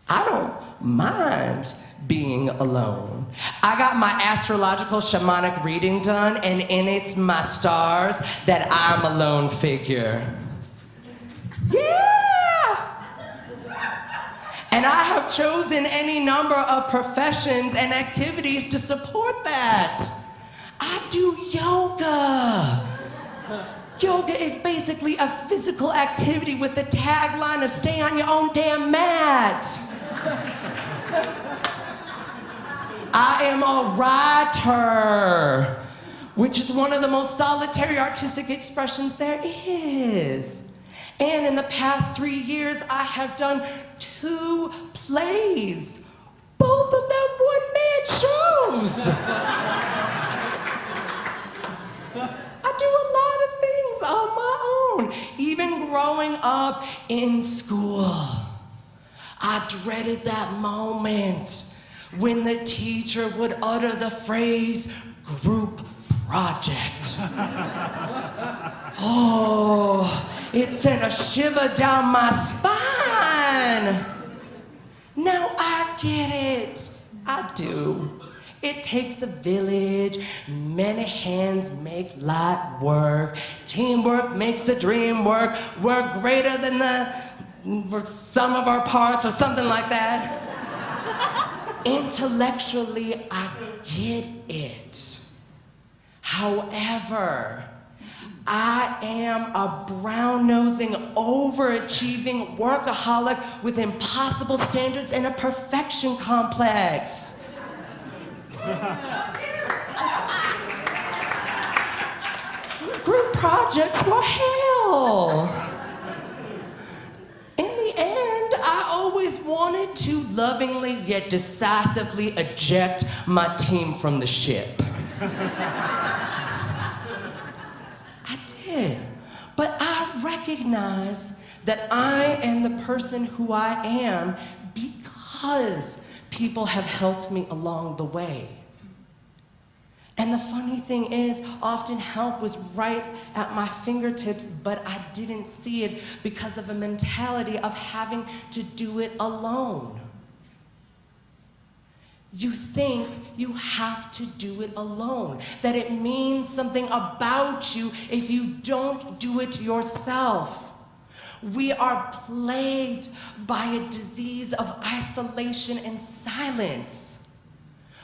I don't mind being alone. I got my astrological shamanic reading done, and in it's my stars that I'm a lone figure. Yeah! And I have chosen any number of professions and activities to support that. I do yoga. Yoga is basically a physical activity with the tagline of stay on your own damn mat. I am a writer, which is one of the most solitary artistic expressions there is. And in the past 3 years, I have done 2 plays, both of them one-man shows. I do a lot of things on my own. Even growing up in school, I dreaded that moment when the teacher would utter the phrase, group project. Oh, it sent a shiver down my spine. Now I get it. I do. It takes a village. Many hands make light work. Teamwork makes the dream work. We're greater than the sum of our parts or something like that. Intellectually, I get it. However, I am a brown-nosing, overachieving workaholic with impossible standards and a perfection complex. Group projects were hell. In the end, I always wanted to lovingly yet decisively eject my team from the ship. I did. But I recognize that I am the person who I am because people have helped me along the way. And the funny thing is, often help was right at my fingertips, but I didn't see it because of a mentality of having to do it alone. You think you have to do it alone, that it means something about you if you don't do it yourself. We are plagued by a disease of isolation and silence.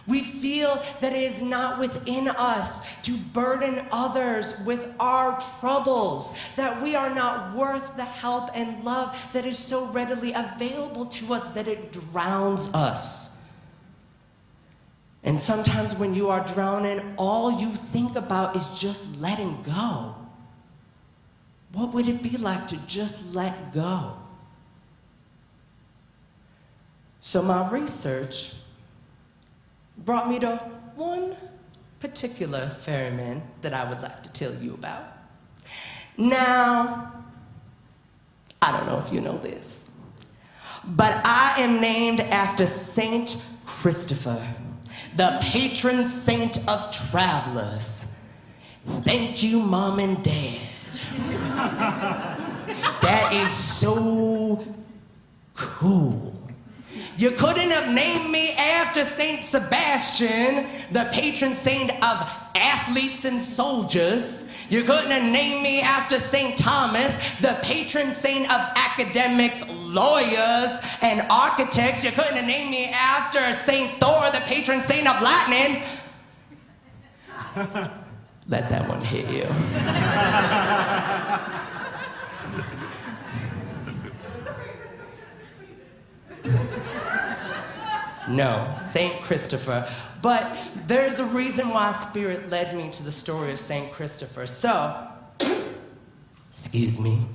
We feel that it is not within us to burden others with our troubles, that we are not worth the help and love that is so readily available to us that it drowns us. And sometimes when you are drowning, all you think about is just letting go. What would it be like to just let go? So my research brought me to one particular ferryman that I would like to tell you about. Now, I don't know if you know this, but I am named after Saint Christopher, the patron saint of travelers. Thank you, Mom and Dad. That is so cool. You couldn't have named me after Saint Sebastian, the patron saint of athletes and soldiers. You couldn't have named me after Saint Thomas, the patron saint of academics, lawyers, and architects. You couldn't have named me after Saint Thor, the patron saint of lightning. Let that one hit you. No, Saint Christopher. But there's a reason why Spirit led me to the story of Saint Christopher. So, excuse me.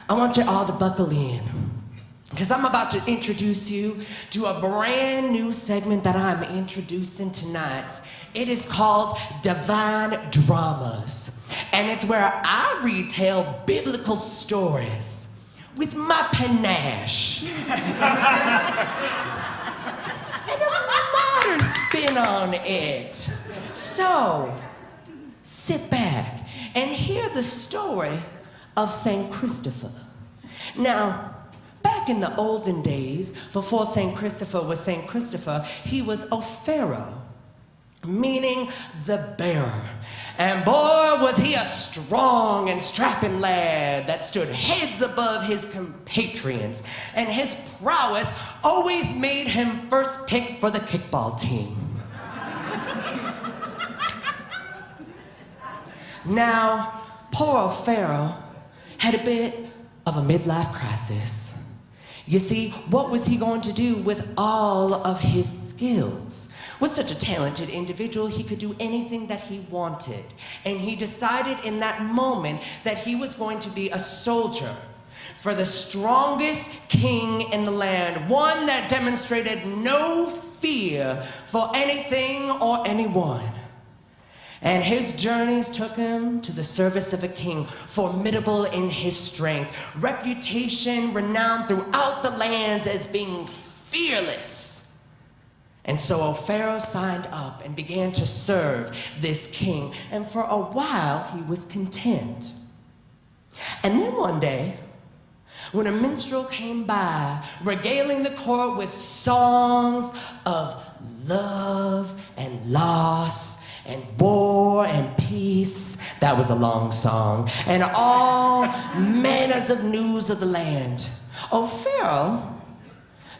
I want you all to buckle in, because I'm about to introduce you to a brand new segment that I'm introducing tonight. It is called Divine Dramas, and it's where I retell biblical stories with my panache and a modern spin on it. So, sit back and hear the story of St. Christopher. Now, back in the olden days, before St. Christopher was St. Christopher, he was O'Pharaoh, meaning the bearer. And boy, was he a strong and strapping lad that stood heads above his compatriots, and his prowess always made him first pick for the kickball team. Now, poor O'Pharaoh had a bit of a midlife crisis. You see, what was he going to do with all of his skills? Was such a talented individual, he could do anything that he wanted. And he decided in that moment that he was going to be a soldier for the strongest king in the land, one that demonstrated no fear for anything or anyone. And his journeys took him to the service of a king, formidable in his strength, reputation renowned throughout the lands as being fearless. And so O'Pharaoh signed up and began to serve this king, and for a while he was content. And then one day, when a minstrel came by, regaling the court with songs of love and loss and war and peace, that was a long song, and all manners of news of the land, O'Pharaoh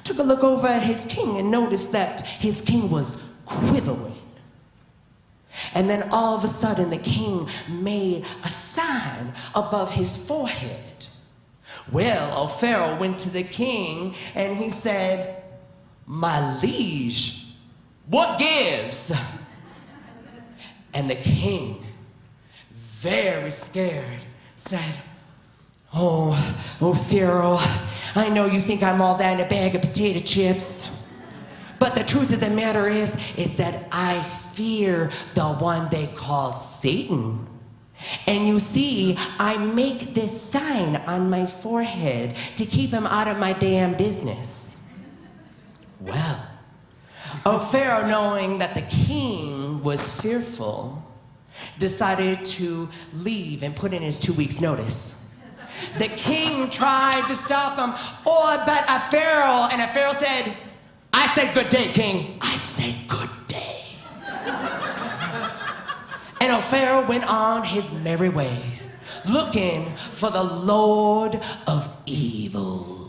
took a look over at his king and noticed that his king was quivering. And then all of a sudden, the king made a sign above his forehead. Well, O'Pharaoh went to the king and he said, "My liege, what gives?" And the king, very scared, said, Oh, Pharaoh, I know you think I'm all that in a bag of potato chips, but the truth of the matter is that I fear the one they call Satan. And you see, I make this sign on my forehead to keep him out of my damn business. Well, Pharaoh, knowing that the king was fearful, decided to leave and put in his 2 weeks' notice. The king tried to stop him, but Pharaoh, and Pharaoh said, "I said good day, king. I said good day." And Pharaoh went on his merry way, looking for the Lord of Evil.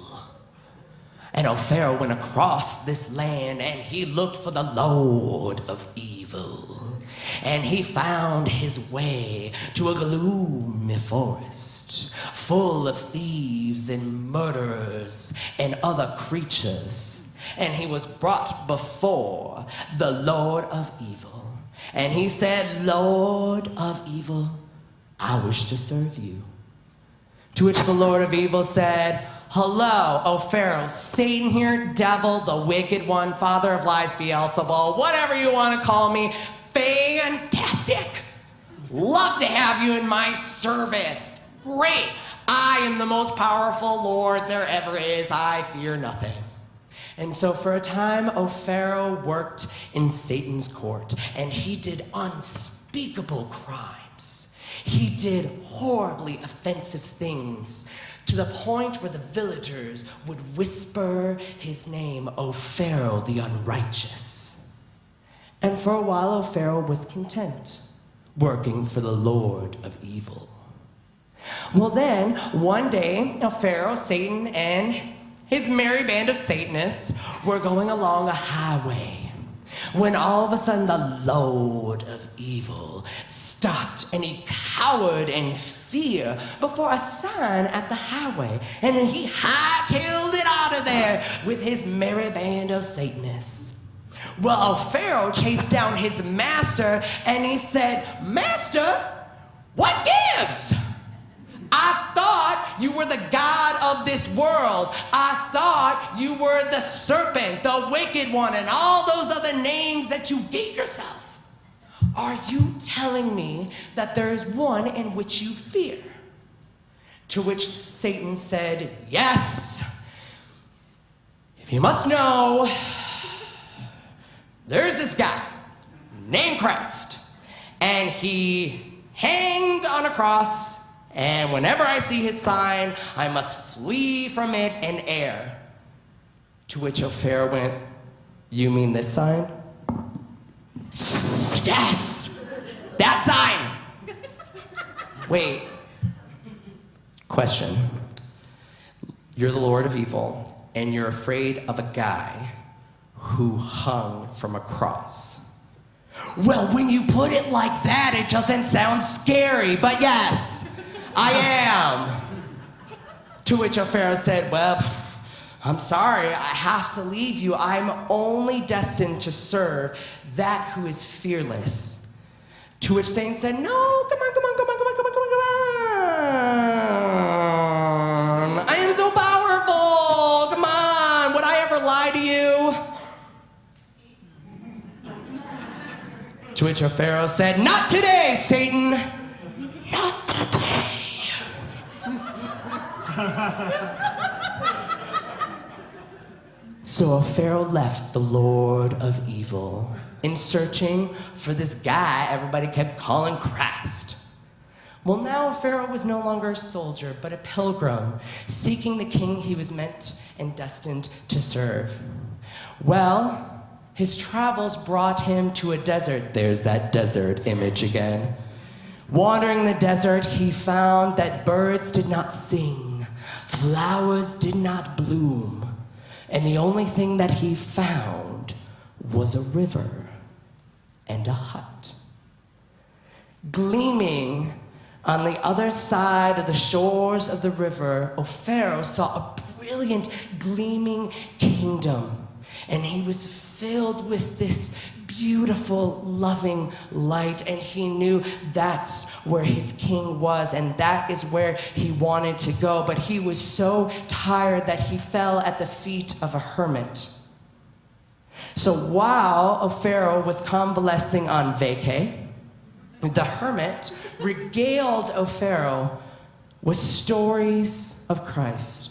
And Pharaoh went across this land and he looked for the Lord of Evil. And he found his way to a gloomy forest full of thieves and murderers and other creatures. And he was brought before the Lord of Evil. And he said, "Lord of Evil, I wish to serve you." To which the Lord of Evil said, "Hello, O Pharaoh, Satan here, devil, the wicked one, father of lies, Beelzebul, whatever you want to call me, fantastic. Love to have you in my service. Great. I am the most powerful Lord there ever is. I fear nothing." And so for a time, Pharaoh worked in Satan's court, and he did unspeakable crimes. He did horribly offensive things, to the point where the villagers would whisper his name, Pharaoh the Unrighteous. And for a while, Pharaoh was content, working for the Lord of Evil. Well then, one day, Pharaoh, Satan, and his merry band of Satanists were going along a highway, when all of a sudden the Lord of Evil stopped, and he cowered in fear before a sign at the highway, and then he hightailed it out of there with his merry band of Satanists. Well, Pharaoh chased down his master and he said, "Master, what gives? I thought you were the god of this world. I thought you were the serpent, the wicked one, and all those other names that you gave yourself. Are you telling me that there is one in which you fear? To which Satan said, yes. If you must know, there's this guy named Christ, and he hanged on a cross, and whenever I see his sign, I must flee from it and err. To which O'Farrell went, you mean this sign? Yes, that sign. Wait, question. You're the Lord of Evil, and you're afraid of a guy who hung from a cross. Well, when you put it like that, it doesn't sound scary, but yes, I am. To which O'Farrell said, well, I'm sorry, I have to leave you. I'm only destined to serve that who is fearless. To which Satan said, no, come on. I am so powerful. Come on, would I ever lie to you? To which O'Farrell said, not today, Satan. Not today. So O'Farrell left the Lord of Evil in searching for this guy everybody kept calling Christ. Well, now O'Farrell was no longer a soldier, but a pilgrim, seeking the king he was meant and destined to serve. Well, his travels brought him to a desert. There's that desert image again. Wandering the desert, he found that birds did not sing, flowers did not bloom, and the only thing that he found was a river and a hut. Gleaming on the other side of the shores of the river, O'Farrell saw a brilliant, gleaming kingdom, and he was filled with this beautiful, loving light, and he knew that's where his king was, and that is where he wanted to go. But he was so tired that he fell at the feet of a hermit. So while O'Farrell was convalescing on vacay, the hermit regaled O'Farrell with stories of Christ.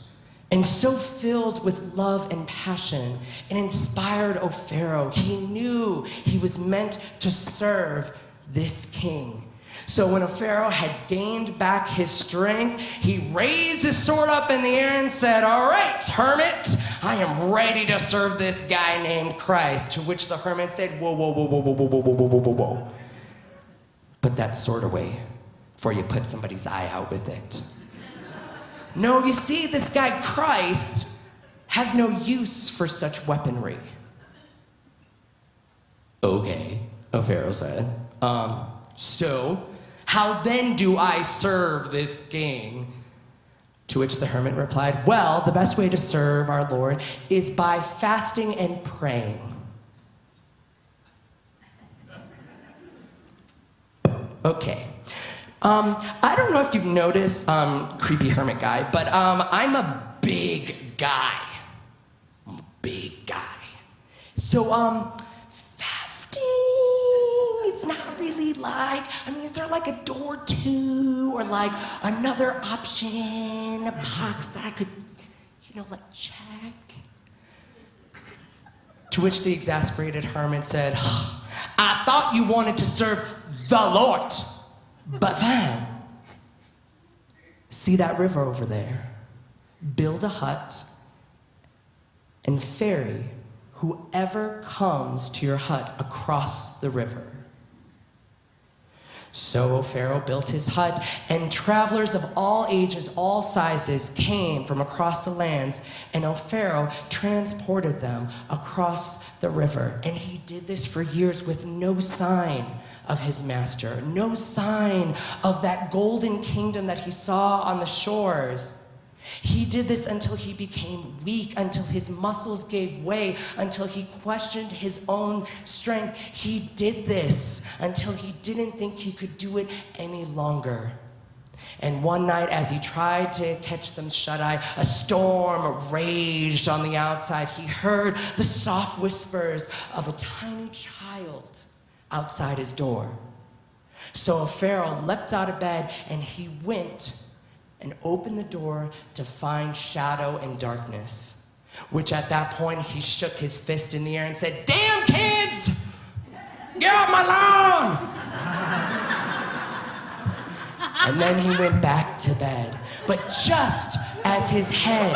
And so filled with love and passion, it inspired O'Farrell. He knew he was meant to serve this king. So when O'Farrell had gained back his strength, he raised his sword up in the air and said, all right, hermit, I am ready to serve this guy named Christ. To which the hermit said, whoa. Put that sword away before you put somebody's eye out with it. No, you see, this guy Christ has no use for such weaponry. Okay, O'Farrell said. So how then do I serve this king? To which the hermit replied, well, the best way to serve our Lord is by fasting and praying. Okay. I don't know if you've noticed, creepy hermit guy, but I'm a big guy. I'm a big guy. So, fasting, it's not really like, is there like a door to, or like another option, a box that I could, check? To which the exasperated hermit said, I thought you wanted to serve the Lord. But fine. See that river over there? Build a hut and ferry whoever comes to your hut across the river. So O'Farrell built his hut, and travelers of all ages, all sizes came from across the lands, and O'Farrell transported them across the river. And he did this for years with no sign of his master, no sign of that golden kingdom that he saw on the shores. He did this until he became weak, until his muscles gave way, until he questioned his own strength. He did this until he didn't think he could do it any longer. And one night, as he tried to catch them shut-eye, a storm raged on the outside. He heard the soft whispers of a tiny child outside his door. So Pharaoh leapt out of bed, and he went and opened the door to find shadow and darkness, which at that point he shook his fist in the air and said, "Damn kids! Get off my lawn!" And then he went back to bed. But just as his head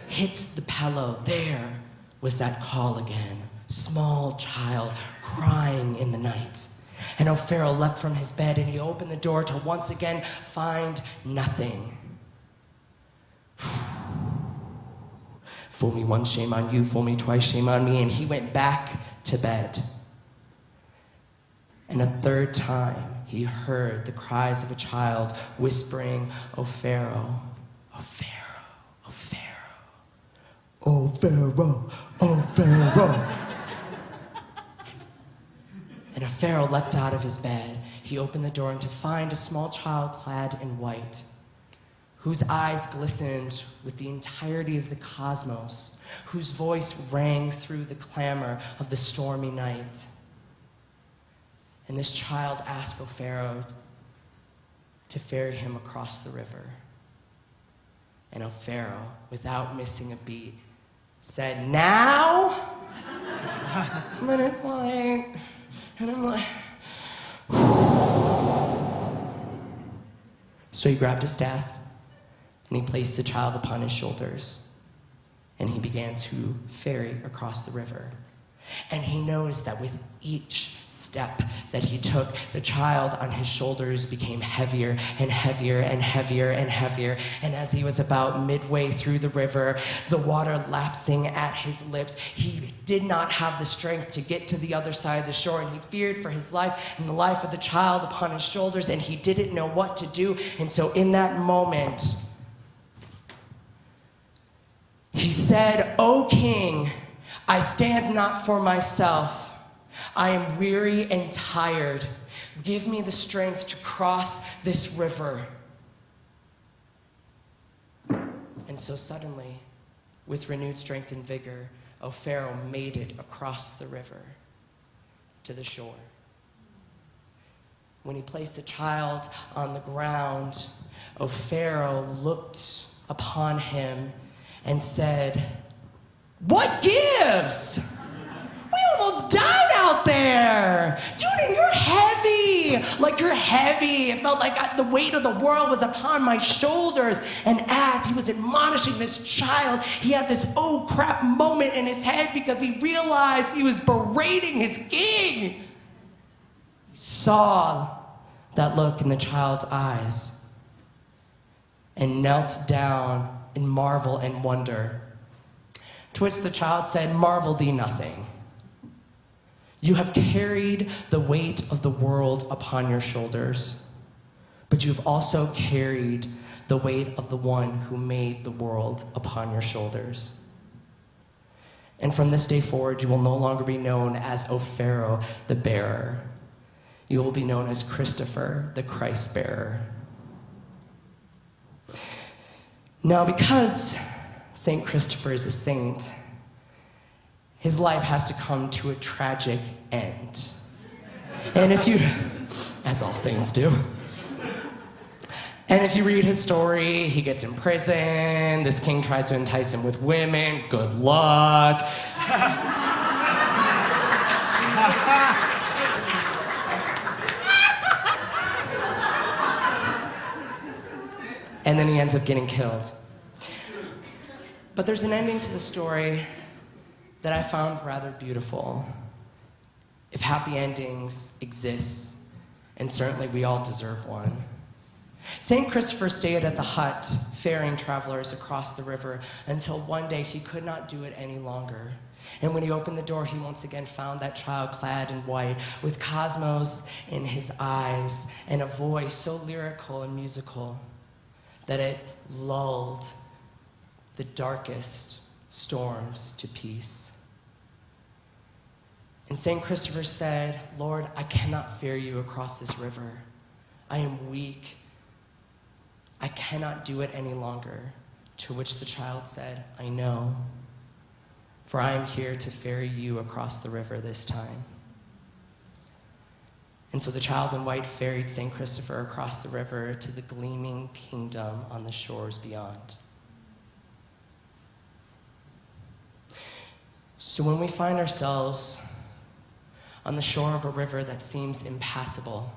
hit the pillow, there was that call again. Small child crying in the night. And Pharaoh leapt from his bed and he opened the door to once again find nothing. Fool me once, shame on you. Fool me twice, shame on me. And he went back to bed. And a third time, he heard the cries of a child whispering, "O Pharaoh, O Pharaoh, O Pharaoh, O Pharaoh, O Pharaoh." And Pharaoh leapt out of his bed. He opened the door and to find a small child clad in white, whose eyes glistened with the entirety of the cosmos, whose voice rang through the clamor of the stormy night. And this child asked Pharaoh to ferry him across the river. And Pharaoh, without missing a beat, said, "Now?" But it's like, and I'm like, so he grabbed his staff and he placed the child upon his shoulders and he began to ferry across the river. And he noticed that with each step that he took, the child on his shoulders became heavier and heavier and heavier and heavier. And as he was about midway through the river, the water lapsing at his lips, he did not have the strength to get to the other side of the shore. And he feared for his life and the life of the child upon his shoulders. And he didn't know what to do. And so in that moment, he said, "O king, I stand not for myself. I am weary and tired. Give me the strength to cross this river." And so suddenly, with renewed strength and vigor, Pharaoh made it across the river to the shore. When he placed the child on the ground, Pharaoh looked upon him and said, "What gives? We almost died out there. Dude, and you're heavy. Like you're heavy. It felt like the weight of the world was upon my shoulders." And as he was admonishing this child, he had this oh crap moment in his head because he realized he was berating his king. He saw that look in the child's eyes and knelt down in marvel and wonder. To which the child said, "Marvel thee nothing. You have carried the weight of the world upon your shoulders, but you've also carried the weight of the one who made the world upon your shoulders. And from this day forward, you will no longer be known as Pharaoh the bearer. You will be known as Christopher, the Christ bearer." Now, because St. Christopher is a saint, his life has to come to a tragic end. And if you, as all saints do, and if you read his story, he gets in prison, this king tries to entice him with women, good luck. And then he ends up getting killed. But there's an ending to the story that I found rather beautiful. If happy endings exist, and certainly we all deserve one. St. Christopher stayed at the hut, ferrying travelers across the river, until one day he could not do it any longer. And when he opened the door, he once again found that child clad in white, with cosmos in his eyes, and a voice so lyrical and musical that it lulled the darkest storms to peace. And St. Christopher said, Lord, I cannot ferry you across this river. I am weak. I cannot do it any longer. To which the child said, I know, for I am here to ferry you across the river this time. And so the child in white ferried St. Christopher across the river to the gleaming kingdom on the shores beyond. So when we find ourselves on the shore of a river that seems impassable,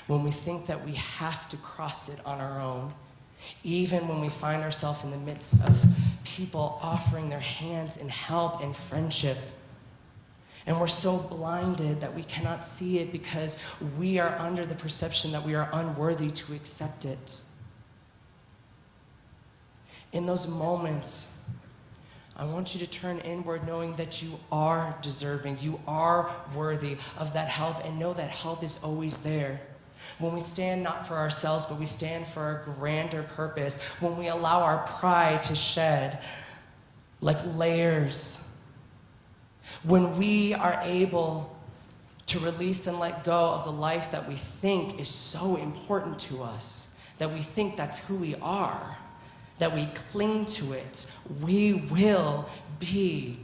when we think that we have to cross it on our own, even when we find ourselves in the midst of people offering their hands in help and friendship, and we're so blinded that we cannot see it because we are under the perception that we are unworthy to accept it. In those moments, I want you to turn inward knowing that you are deserving, you are worthy of that help, and know that help is always there. When we stand not for ourselves, but we stand for a grander purpose, when we allow our pride to shed like layers, when we are able to release and let go of the life that we think is so important to us, that we think that's who we are, that we cling to it, we will be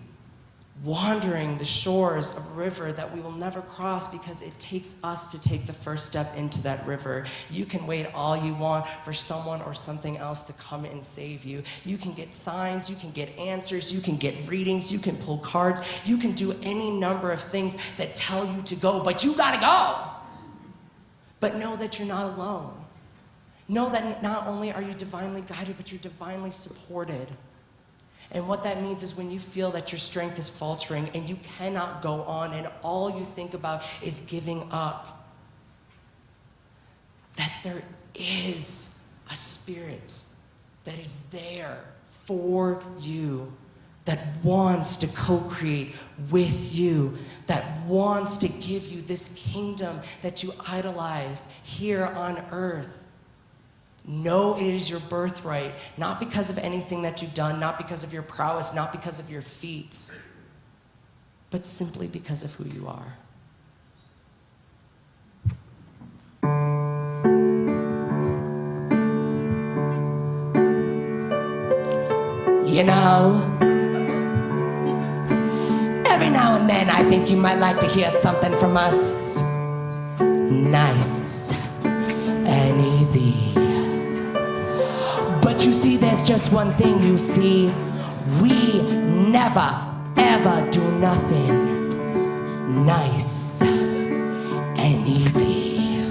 wandering the shores of a river that we will never cross because it takes us to take the first step into that river. You can wait all you want for someone or something else to come and save you. You can get signs, you can get answers, you can get readings, you can pull cards, you can do any number of things that tell you to go, but you gotta go. But know that you're not alone. Know that not only are you divinely guided, but you're divinely supported. And what that means is when you feel that your strength is faltering and you cannot go on and all you think about is giving up, that there is a spirit that is there for you, that wants to co-create with you, that wants to give you this kingdom that you idolize here on earth. Know it is your birthright, not because of anything that you've done, not because of your prowess, not because of your feats, but simply because of who you are. You know, every now and then I think you might like to hear something from us. Nice and easy. But you see, there's just one thing, you see. We never, ever do nothing nice and easy.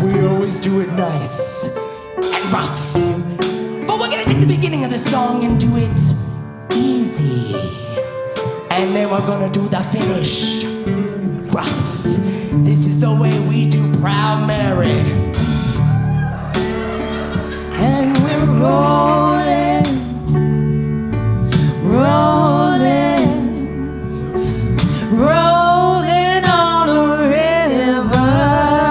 We always do it nice and rough. But we're gonna take the beginning of the song and do it easy. And then we're gonna do the finish rough. This is the way we do Proud Mary. And we're rolling, rolling, rolling on a river.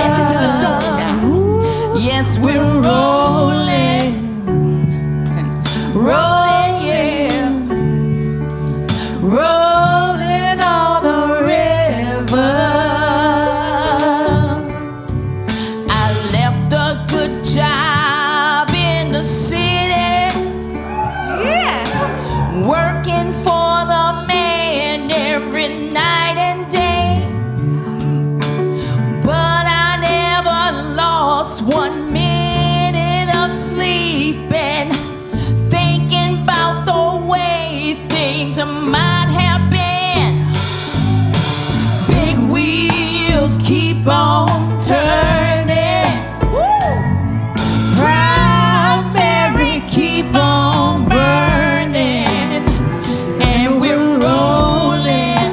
Listen to the story now. Yes, we're rolling, rolling, yeah, rolling on a river. I left a good job in the city, yeah, working for the man every night and day, but I never lost 1 minute of sleeping, thinking about the way things might have been. Big wheels keep on turning, Proud Mary keep on burning, and we're rolling,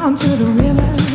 down to the river.